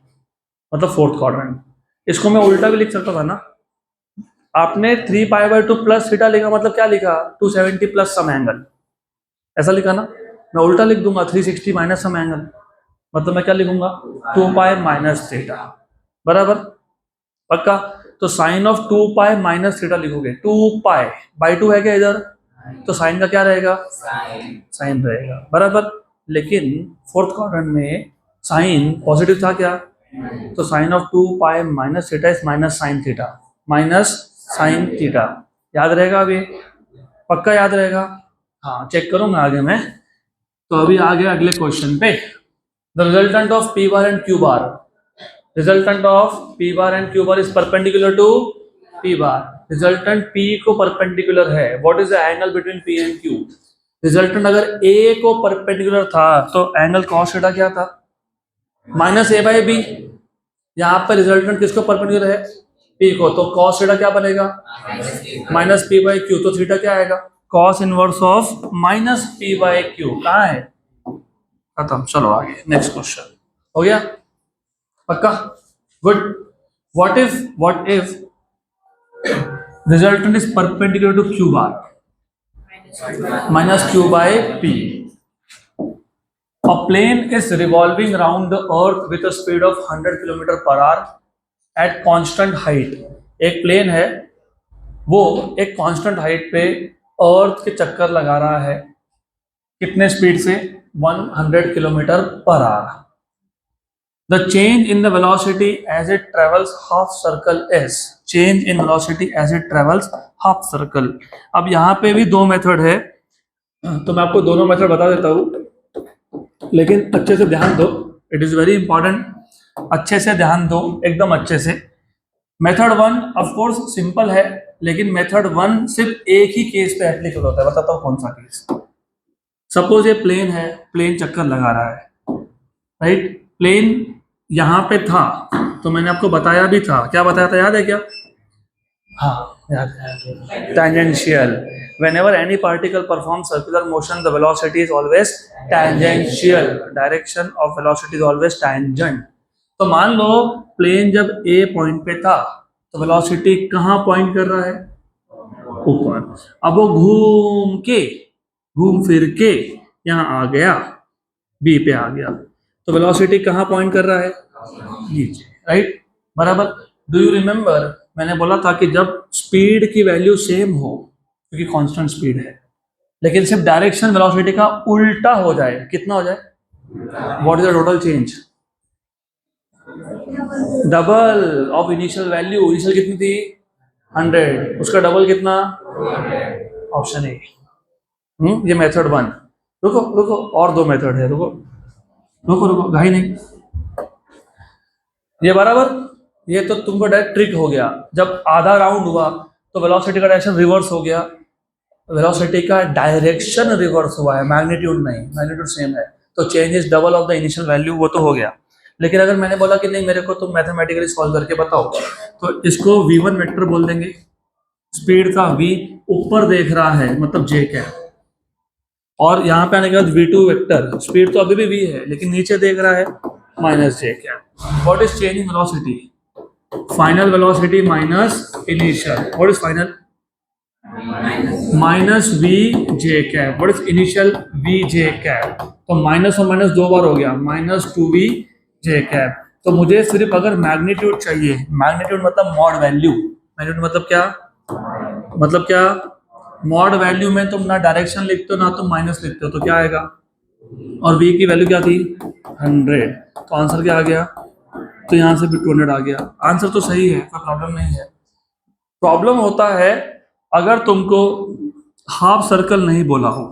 मतलब फोर्थ क्वाड्रेंट। इसको मैं उल्टा भी लिख सकता था ना, आपने 3π/2 प्लस थीटा लिखा, मतलब क्या लिखा, 270 प्लस सम एंगल, ऐसा लिखा ना। मैं उल्टा लिख दूंगा 360 माइनस सम एंगल, मतलब मैं क्या लिखूंगा 2π माइनस थीटा, बराबर, पक्का। तो साइन ऑफ 2π माइनस थीटा लिखोगे, 2π/2 है क्या इधर, तो साइन का क्या रहेगा, साइन रहेगा, बराबर। लेकिन फोर्थ क्वाड्रेंट में साइन पॉजिटिव था क्या, तो sine of 2π minus theta is minus sine theta, minus sine theta, याद रहेगा अभी, पक्का याद रहेगा। हाँ चेक करूंगा आगे मैं। तो अभी आगे अगले क्वेश्चन पे, the resultant of P bar and Q bar, resultant of P bar and Q bar is perpendicular to P bar, resultant P को परपेंडिकुलर है, what is the angle between P and Q, resultant अगर A को perpendicular था तो angle cos theta क्या था, minus A by B. यहाँ पर रिजल्टेंट किसको परपेंडिकुलर है, पी को, तो कॉस थीटा क्या बनेगा, माइनस पी बाई क्यू, तो थीटा क्या आएगा, cos inverse of minus P by Q, कहाँ है, खत्म। चलो आगे नेक्स्ट क्वेश्चन, हो गया, पक्का, good. What if resultant is perpendicular to Q bar, minus Q by P, a plane is revolving around the earth with a speed of 100 km per hour at constant height, एक plane है वो एक constant height पे अर्थ के चक्कर लगा रहा है, कितने स्पीड से, 100 kilometre per hour. The change in the velocity as it travels half circles, change in velocity as it travels half circle. अब यहाँ पे भी दो मेथड है, तो मैं आपको दोनों मेथड बता देता हूँ, लेकिन अच्छे से ध्यान दो, इट इज वेरी इंपॉर्टेंट, अच्छे से ध्यान दो, एकदम अच्छे से। मेथड 1 ऑफ कोर्स सिंपल है, लेकिन मेथड 1 सिर्फ एक ही केस पे एप्लीकेबल होता है, बताता हूँ कौन सा केस। सपोज ये प्लेन है, प्लेन चक्कर लगा रहा है, राइट, प्लेन यहाँ पे था, तो मैंने आपको बताया भी था, क्या बताया था, याद है क्या, हाँ याद है, tangential, whenever any particle performs circular motion the velocity is always tangential, direction of velocity is always tangent। तो मान लो प्लेन जब ए पॉइंट पे था तो वेलोसिटी कहाँ पॉइंट कर रहा है, ऊपर, अब वो घूम फिर के यहाँ आ गया, बी पे आ गया, तो वेलोसिटी कहाँ पॉइंट कर रहा है, नीचे, राइट, बराबर। डू यू रिमेम्बर मैंने बोला था कि जब स्पीड की वैल्यू सेम हो, क्योंकि कांस्टेंट स्पीड है, लेकिन सिर्फ डायरेक्शन वेलोसिटी का उल्टा हो जाए, कितना हो जाए, what is the total change, double of initial value, initial कितनी थी 100, उसका डबल कितना, ऑप्शन ए। ये मेथड 1। रुको रुको, और दो मेथड है, रुको रुको रुको, घाई नहीं, ये बराबर, ये तो तुमको डायरेक्ट ट्रिक हो गया, जब आधा राउंड हुआ तो वेलोसिटी का डायरेक्शन रिवर्स हो गया, वेलोसिटी का डायरेक्शन रिवर्स हुआ है, मैग्नीट्यूड नहीं, मैग्नीट्यूड सेम है, तो change is double of the initial value, वो तो हो गया। लेकिन अगर मैंने बोला कि नहीं मेरे को तुम मैथमेटिकली सॉल्व करके बताओ, तो इसको v1 वेक्टर बोल देंगे, स्पीड का v ऊपर देख रहा है मतलब j कैप, और यहाँ पे आने के बाद v2 वेक्टर, स्पीड तो अभी भी v है लेकिन नीचे देख रहा है minus j cap. What is change in velocity, final velocity minus initial, what is final, minus V J cap, what is initial, V J cap, तो माइनस और माइनस दो बार हो गया, माइनस 2v जे कैप। तो मुझे सिर्फ अगर मैग्नीट्यूड चाहिए, मैग्नीट्यूड मतलब मॉड वैल्यू, मैग्नीट्यूड मतलब क्या, मॉड वैल्यू में तुम ना डायरेक्शन लिखते हो ना तुम माइनस लिखते हो, तो क्या आएगा, और v की वैल्यू क्या थी 100, तो आंसर क्या आ गया, तो यहाँ से भी 200 आ गया, आंसर तो सही है, कोई प्रॉब्लम नहीं है। प्रॉब्लम होता है अगर तुमको हाफ सर्कल नहीं बोला हो,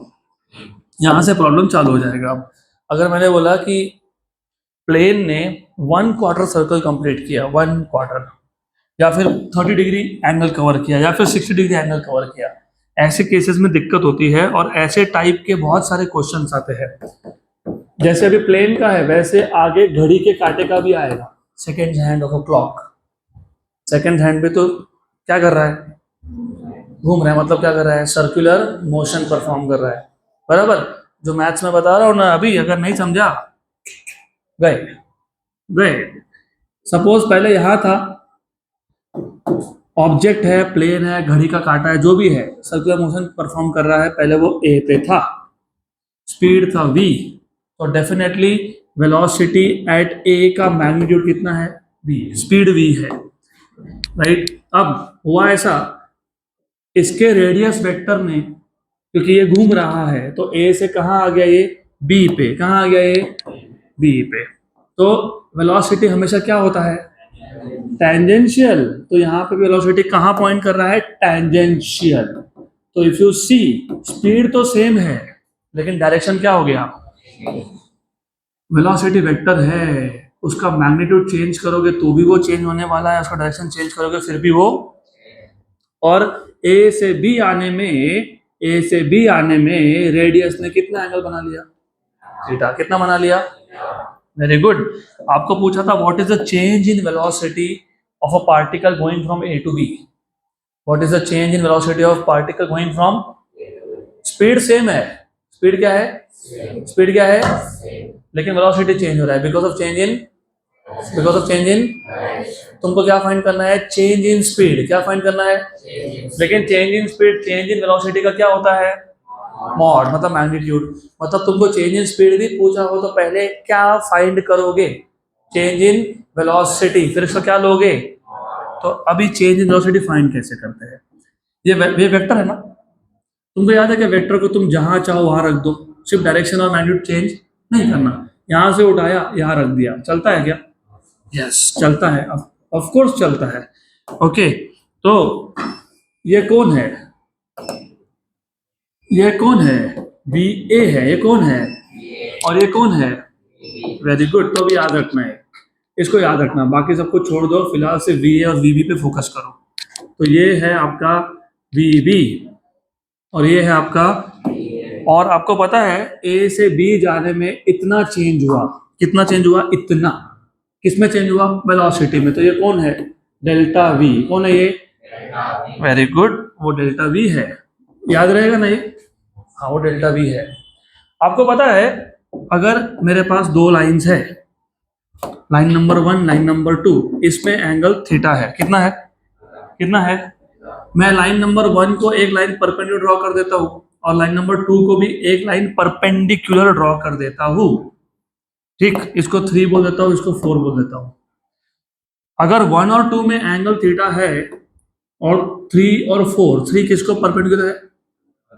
यहाँ से प्रॉब्लम चालू हो जाएगा। अब अगर मैंने बोला कि प्लेन ने 1 क्वार्टर सर्कल कंप्लीट किया, 1 क्वार्टर, या फिर 30 डिग्री एंगल कवर किया, या फिर 60 डिग्री एंगल कवर किया, ऐसे केसेस में दिक्कत होती है, और ऐसे टाइप के बहुत सारे क्वेश्चंस आते हैं। जैसे अभी प्लेन का है वैसे आगे घड़ी के कांटे का भी आएगा, second hand of a clock, second hand पे तो क्या कर रहा है, घूम रहा है, मतलब क्या कर रहा है, सर्कुलर मोशन परफॉर्म कर रहा है, बराबर। जो मैथ्स में बता रहा हूँ ना अभी, अगर नहीं समझा गए, सपोज पहले यहां था, ऑब्जेक्ट है, प्लेन है, घड़ी का कांटा है, जो भी है, सर्कुलर मोशन परफॉर्म कर रहा है, पहले वो ए पे था, स्पीड था v, तो डेफिनेटली वेलोसिटी एट ए का मैग्नीट्यूड कितना है, v, स्पीड v है, राइट। अब हुआ ऐसा, इसके रेडियस वेक्टर ने, क्योंकि ये घूम रहा है, तो ए से कहाँ आ गया ये, बी पे, कहाँ आ गया ये, बी पे। तो वेलोसिटी हमेशा क्या होता है, टेंजेंशियल, तो यहाँ पे वेलोसिटी कहाँ पॉइंट कर रहा है, टेंजेंशियल। तो इफ यू सी, स्पीड तो सेम है लेकिन डायरेक्शन क्या हो गया, वेलोसिटी वेक्टर है, उसका मैग्नीट्यूड चेंज करोगे तो भी वो चेंज होने वाला है, उसका डायरेक्शन चेंज करोगे फिर भी वो। और ए से बी आने में, ए से बी आने में रेडियस ने कितना एंगल बना लिया, थीटा, कितना बना लिया, वेरी गुड। आपको पूछा था what is the change in velocity of a particle going from A to B, what is the change in velocity of particle going from, speed same है, स्पीड क्या है, स्पीड क्या है, लेकिन वेलोसिटी चेंज हो रहा है because of change in, because of change in, तुमको क्या फाइंड करना है, चेंज इन स्पीड, क्या फाइंड करना है, लेकिन change in speed, change in velocity का क्या होता है, मॉड, मतलब मैग्नीट्यूड। मतलब तुमको चेंज इन स्पीड भी पूछा हो तो पहले क्या फाइंड करोगे, चेंज इन वेलोसिटी, फिर इसका क्या लोगे। तो अभी चेंज इन वेलोसिटी फाइंड कैसे करते हैं, ये वेक्टर है ना, तुमको याद है कि वेक्टर को तुम जहां चाहो वहां रख दो, सिर्फ डायरेक्शन और मैग्नीट्यूड चेंज नहीं करना, यहां से उठाया यहां रख दिया, चलता है क्या, यस चलता है, ऑफ कोर्स चलता है। ओके, तो ये कौन है, ये कौन है, बी ए है, ये कौन है, और ये कौन है, वेरी गुड। तो अभी याद रखना है, इसको याद रखना, बाकी सबको छोड़ दो, फिलहाल से वी ए और वी बी पे फोकस करो। तो ये है आपका वी बी और ये है आपका, और आपको पता है ए से बी जाने में इतना चेंज हुआ, कितना चेंज हुआ, इतना, किसमें चेंज हुआ, वेलोसिटी में। तो ये कौन है, डेल्टा वी, कौन है ये, वेरी गुड, वो डेल्टा वी है, याद रहेगा ना ये, हाँ वो डेल्टा वी है। आपको पता है अगर मेरे पास दो लाइंस है, लाइन नंबर 1, लाइन नंबर 2, इसमें एंगल थीटा है, कितना है, कितना है, मैं लाइन नंबर 1 को एक लाइन परपेंडिकुलर ड्रॉ कर देता हूँ और लाइन नंबर 2 को भी एक लाइन परपेंडिकुलर ड्रॉ कर देता हूँ, ठीक, इसको 3 बोल देता हूँ, इसको 4 बोल देता हूँ। अगर 1 और 2 में एंगल थीटा है और 3 और 4, 3 किसको परपेंडिकुलर है,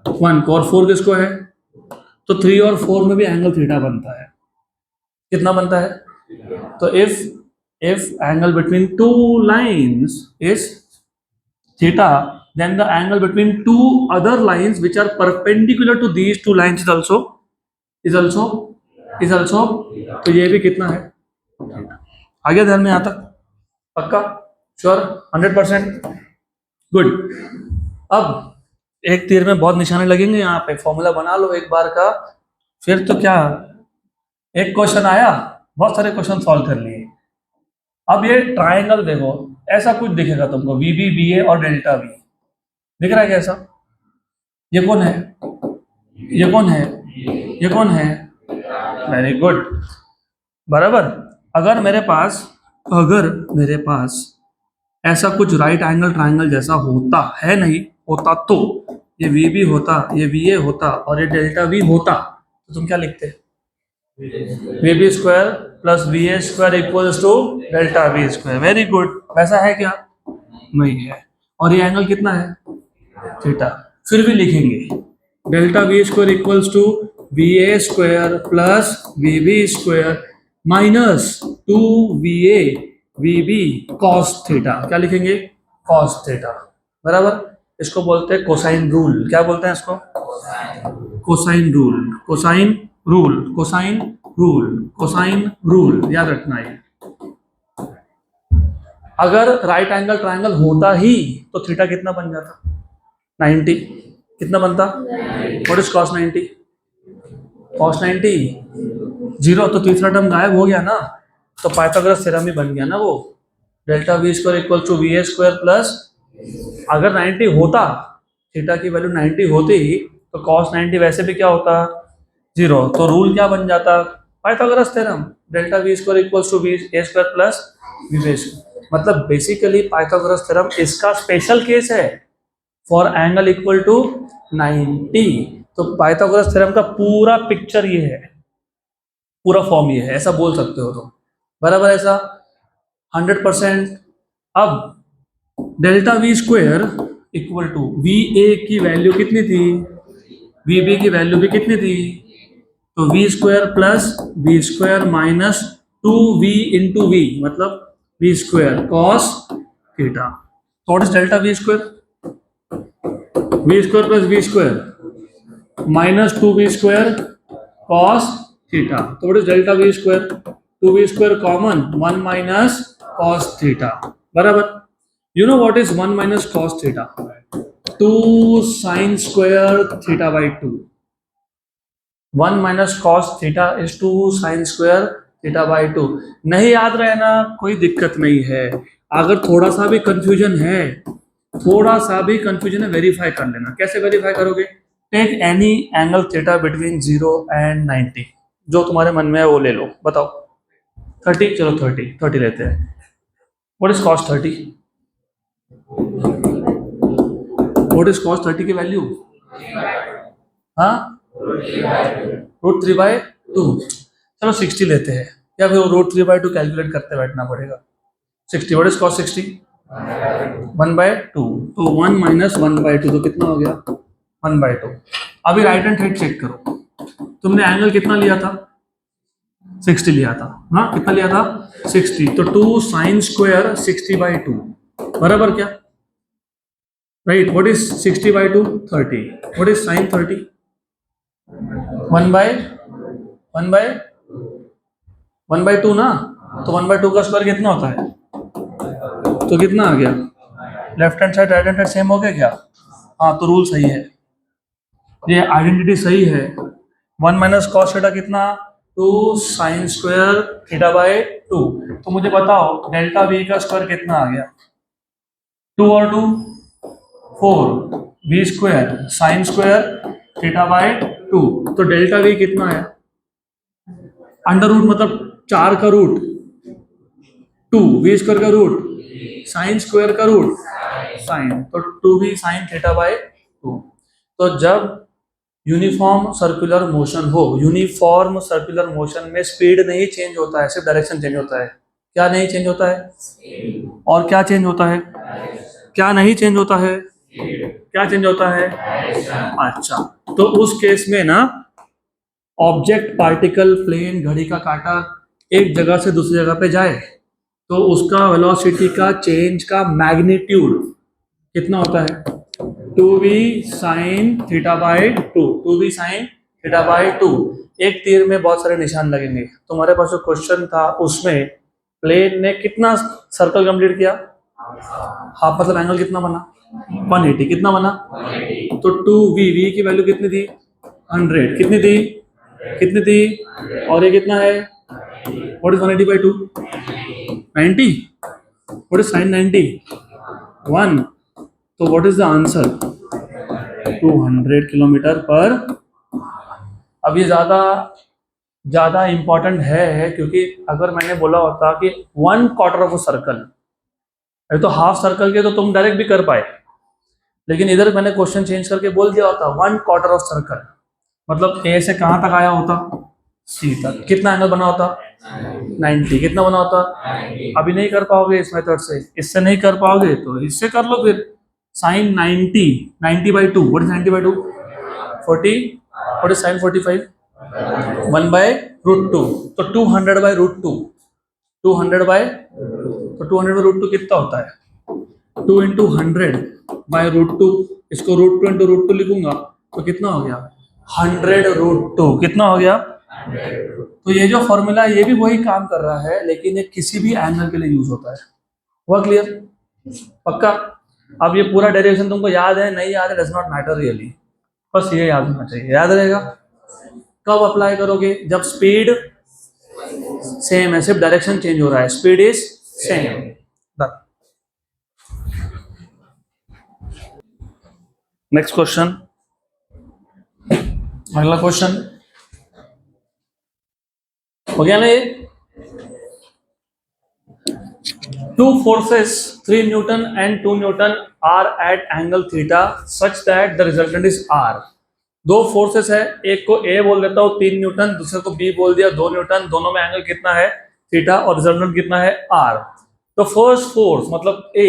1 को, और 4 किसको है, तो 3 और 4 में भी एंगल थीटा बनता है, कितना बनता है, तो if angle between two lines is theta, then the angle between two other lines which are perpendicular to these two lines is also तो ये भी कितना है, आगे ध्यान में आता, पक्का, श्योर, 100%, गुड। अब एक तीर में बहुत निशाने लगेंगे, यहाँ पे फॉर्मूला बना लो एक बार का, फिर तो क्या, एक क्वेश्चन आया, बहुत सारे क्वेश्चन सॉल्व कर लिए। अब ये ट्राइंगल देखो, ऐसा कुछ दिखेगा तुमको, वी बी बी ए और डेल्टा वी, दिख रहा है कैसा, ये कौन है, ये कौन है, ये कौन है, वेरी गुड, बराबर। अगर मेरे पास ऐसा कुछ राइट एंगल ट्राइंगल जैसा होता है, नहीं होता, तो ये वी बी होता, ये वी ए होता और ये डेल्टा वी होता, तो तुम क्या लिखते, V B square plus V A square equals to delta we square, very good. वैसा है क्या, नहीं है, और ये एंगल कितना है, थीटा, फिर भी लिखेंगे delta we square equals to V A square plus V B square minus 2 V B cos theta, क्या लिखेंगे, कॉस थीटा, बराबर। इसको बोलते हैं कोसाइन रूल, क्या बोलते हैं इसको, cosine rule, cosine rule, cosine rule, cosine rule, याद रखना है। अगर राइट एंगल ट्राइंगल होता ही तो थीटा कितना बन जाता, 90, कितना बनता, व्हाट इज cos 90, cos 90 0, तो तीसरा टर्म गायब हो गया ना, तो पाइथागोरस थ्योरम ही बन गया ना वो, delta we square equal to V A square plus, अगर 90 होता, थीटा की वैल्यू 90 होती तो cos 90 वैसे भी क्या होता, 0, तो रूल क्या बन जाता, Pythagoras theorem, delta we square equal to V A square plus V B square. मतलब बेसिकली पाइथागोरस थ्योरम इसका स्पेशल केस है फॉर एंगल इक्वल टू 90। तो पाइथागोरस थ्योरम का पूरा पिक्चर ये है, पूरा फॉर्म ये है, ऐसा बोल सकते हो तुम, बराबर ऐसा 100%। अब delta we square equal to V A की वैल्यू कितनी थी, वी बी की वैल्यू भी कितनी थी, तो v square plus v square minus 2v into v, मतलब वी स्क्वायर कॉस थीटा। तो what is delta we square, v square plus v square minus 2v square cos theta. तो what is delta we square, 2v square common 1 minus cos theta, बराबर। You know what is 1 minus cos theta, 2 sine square theta by 2। 1 minus cos theta is 2 sine square theta by 2। नहीं याद रहना कोई दिक्कत नहीं है, अगर थोड़ा सा भी कंफ्यूजन है, थोड़ा सा भी कंफ्यूजन है, वेरीफाई कर लेना। कैसे वेरीफाई करोगे, take any angle theta between 0 and 90, जो तुम्हारे मन में है वो ले लो, बताओ। 30, चलो 30 लेते हैं। What is cos 30, what is cos 30 की वैल्यू, हाँ √3/2। चलो 60 लेते हैं, या फिर √3/2 कैलकुलेट करते बैठना पड़ेगा। 60, व्हाट इज कॉस 60, 1/2। तो 1 माइनस 1/2 तो कितना हो गया, 1/2। अभी राइट हैंड साइड चेक करो, तुमने एंगल कितना लिया था, 60 लिया था, हाँ कितना लिया था 60, तो 2 साइन स्क्वायर 60/2, बराबर क्या, right. What is 60/2, 30। What is sign 30, 1/2 ना, तो 1/2 का स्क्वायर कितना होता है, तो कितना आ गया, left hand side right hand side same हो गया क्या, हाँ तो रूल सही है, ये आइडेंटिटी सही है। 1 माइनस कॉस थीटा कितना, 2 साइन स्क्वायर थीटा बाई 2। तो मुझे बताओ डेल्टा वी का स्क्वायर कितना आ गया, 2 और 2 4, V square sine square theta by 2। तो डेल्टा वी कितना है, अंडर रूट मतलब 4 का रूट 2, वी स्क्वायर का रूट साइन स्क्वायर का रूट साइन, तो 2v साइन थीटा बाई 2। तो जब यूनिफॉर्म सर्कुलर मोशन हो, यूनिफॉर्म सर्कुलर मोशन में स्पीड नहीं चेंज होता है, सिर्फ डायरेक्शन चेंज होता है। क्या नहीं चेंज होता है, और क्या चेंज होता है, क्या नहीं चेंज होता है, क्या चेंज होता है, अच्छा। तो उस केस में ना ऑब्जेक्ट पार्टिकल प्लेन घड़ी का कांटा एक जगह से दूसरी जगह पे जाए तो उसका वेलोसिटी का चेंज का मैग्नीट्यूड कितना होता है, 2v sine theta by 2, 2v sine theta by 2। एक तीर में बहुत सारे निशान लगेंगे, तुम्हारे पास जो क्वेश्चन था उसमें प्लेन ने कितना सर्कल कंप्लीट किया, हाफ, मतलब एंगल कितना बना 180, कितना बना, तो 2v की वैल्यू कितनी थी 100, कितनी थी, कितनी थी, और ये कितना है, what is 180/2, 90। What is sign 90, 1। तो what is the answer, 200 kilometre पर। अब ये ज्यादा ज्यादा इंपॉर्टेंट है क्योंकि अगर मैंने बोला होता कि 1/4 ऑफ अ सर्कल, अरे तो हाफ सर्कल के तो तुम डायरेक्ट भी कर पाए, लेकिन इधर मैंने क्वेश्चन चेंज करके बोल दिया होता 1/4 ऑफ सर्कल, मतलब ए से कहां तक आया होता, सी तक, कितना एंगल बना होता 90, कितना बना होता। अभी नहीं कर पाओगे इस मेथड से, इससे नहीं कर पाओगे तो इससे कर लो फिर, sine 90, 90/2, what is 90/2, 40, what is sine 45, 1/√2, तो 200/√2, 200 तो 200/√2 कितना होता है, 2 इंटू 100/√2, इसको √2 इंटू √2 लिखूंगा तो कितना हो गया 100√2, कितना हो गया। तो ये जो फॉर्मूला है ये भी वही काम कर रहा है, लेकिन ये किसी भी एंगल के लिए यूज होता है, हुआ क्लियर, पक्का। अब ये पूरा डेरिवेशन तुमको याद है नहीं याद है, डज नॉट मैटर रियली, बस ये याद होना चाहिए, याद रहेगा। कब अप्लाई करोगे, जब स्पीड सेम है, सिर्फ डायरेक्शन चेंज हो रहा है, speed is same. Next question, अगला क्वेश्चन हो गया ना ये, two forces 3 Newton and 2 Newton are at angle theta such that the resultant is R. दो फोर्सेस है, एक को A बोल देता हूँ 3 न्यूटन, दूसरे को B बोल दिया 2 न्यूटन, दोनों में एंगल कितना है थीटा और रिजल्टेंट कितना है R. तो फर्स्ट फोर्स मतलब A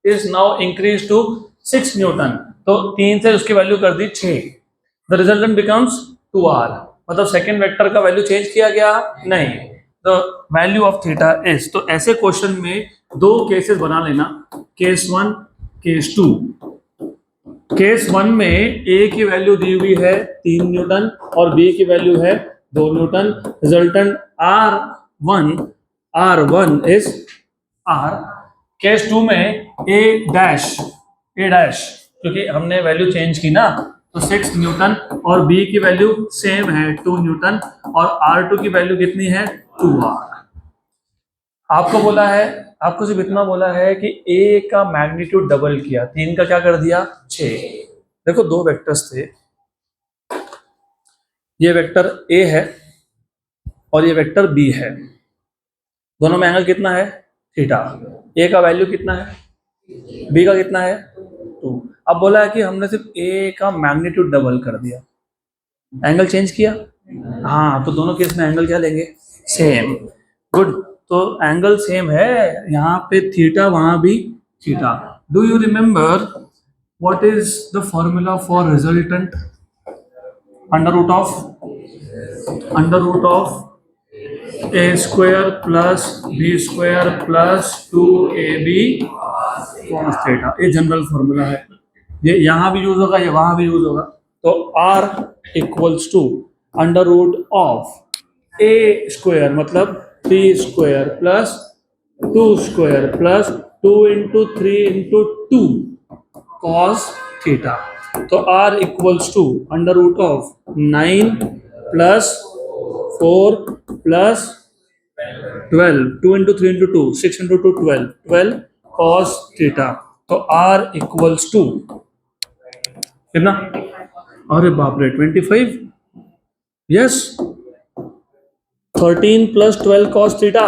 is now increase to 6 newton, तो 3 से उसकी वैल्यू कर दी 6. The resultant becomes 2R. मतलब सेकेंड वेक्टर का वैल्यू चेंज किया गया नहीं. The value of theta is. तो ऐसे क्वेश्चन में दो केसेस बना लेना, केस 1 केस 2. केस 1 में A की वैल्यू दी हुई है 3 न्यूटन और B की वैल्यू है 2 Newton. Resultant R1 is R. Case 2 में A डैश क्योंकि हमने वैल्यू चेंज की ना, तो 6 न्यूटन और B की वैल्यू सेम है 2 न्यूटन और R2 की वैल्यू कितनी है 2R. आपको सिर्फ इतना बोला है कि A का मैग्नीट्यूड डबल किया, 3 का क्या कर दिया 6. देखो दो वेक्टर्स थे, ये वेक्टर A है और ये वेक्टर B है, दोनों में एंगल कितना है थीटा. A का वैल्यू कितना है, B का कितना है 2. अब बोला है कि हमने सिर्फ A का मैग्नीट्यूड डबल कर दिया, एंगल चेंज किया. हाँ, तो दोनों केस में एंगल क्या लेंगे सेम. गुड. तो एंगल सेम है, यहाँ पे थीटा वहां भी theta. Do you remember what is the formula for resultant? Under root of a square plus b square plus 2ab cos theta. ये जनरल फॉर्मूला है, ये यहाँ भी यूज होगा, ये वहां भी यूज होगा. तो r equals to under root of a square मतलब 3 square plus 2 square plus 2 into 3 into 2 cos theta. तो r equals to under root of 9 plus 4 plus 12, 2 into 3 into 2, 6 into 2 12 cos theta. तो r equals to कितना, अरे बाप रे 25. Yes, 13 plus 12 cos theta.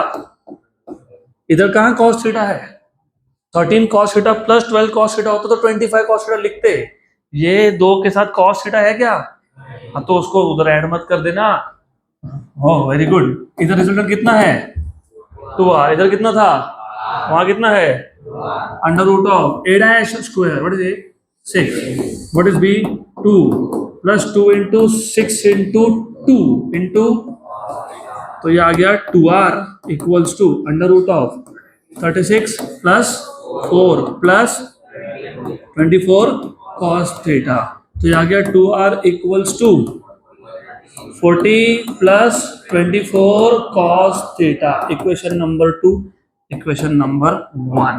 इधर कहाँ cos theta है, 13 cos theta plus 12 cos theta होता तो 25 कॉस थीटा लिखते. ये दो के साथ कॉस थीटा है क्या, हाँ तो उसको उधर ऐड मत कर देना. Oh very good. इधर रिजल्टेंट कितना है 2R, इधर कितना था वहां कितना है under root of a dash square what is a 6, what is b 2 plus 2 into 6 into 2 into, तो ये आ गया 2R equals to under root of 36 plus 4 plus 24 cos theta. तो ये आ गया 2R equals to 40 plus 24 cos theta. Equation number 2. Equation number 1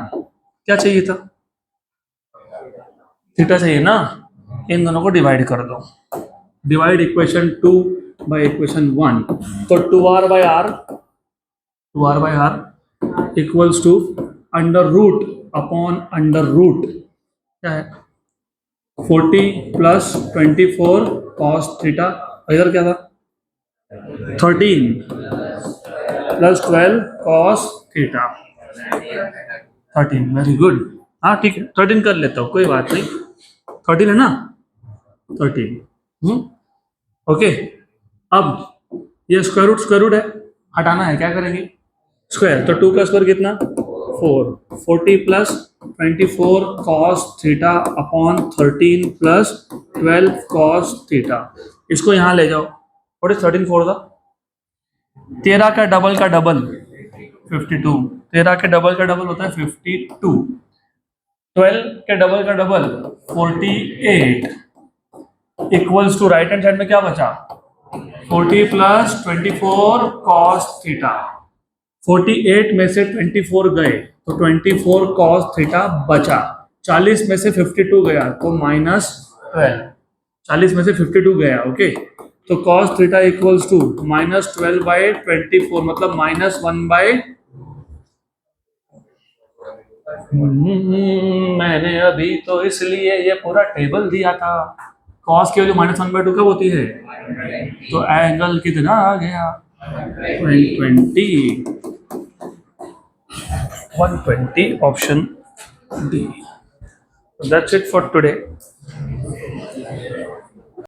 क्या चाहिए था, थीटा चाहिए ना. इन दोनों को डिवाइड कर दो. Divide equation 2 by equation 1. तो 2R by R equals to under root upon under root क्या है 40 प्लस 24 कॉस थीटा. इधर क्या था 13 plus 12 cos theta. 13. Very good. हाँ ठीक है, 13 कर लेता हूँ, कोई बात नहीं. 13 है ना 13. ओके. अब ये स्क्वायर रूट है, हटाना है, क्या करेंगे स्क्वायर. तो 2 का स्क्वायर कितना 4. 40 plus 24 cos theta upon 13 plus 12 cos theta. इसको यहाँ ले जाओ. व्हाट इज 13 4 का 13 का डबल 52. 13 के डबल का डबल होता है 52. 12 के डबल का double 48 equals to right hand side में क्या बचा 40 प्लस 24 कॉस थीटा. 48 में से 24 गए तो 24 कॉस थीटा बचा. 40 में से 52 गया तो -12. 40 में से 52 गया. ओके. तो cos theta equals to -12 by 24 मतलब -1 मैंने अभी तो इसलिए ये पूरा टेबल दिया था. कॉस की वैल्यू -1/2 कब होती है, तो एंगल कितना आ गया 20. 120, option D. So that's it for today.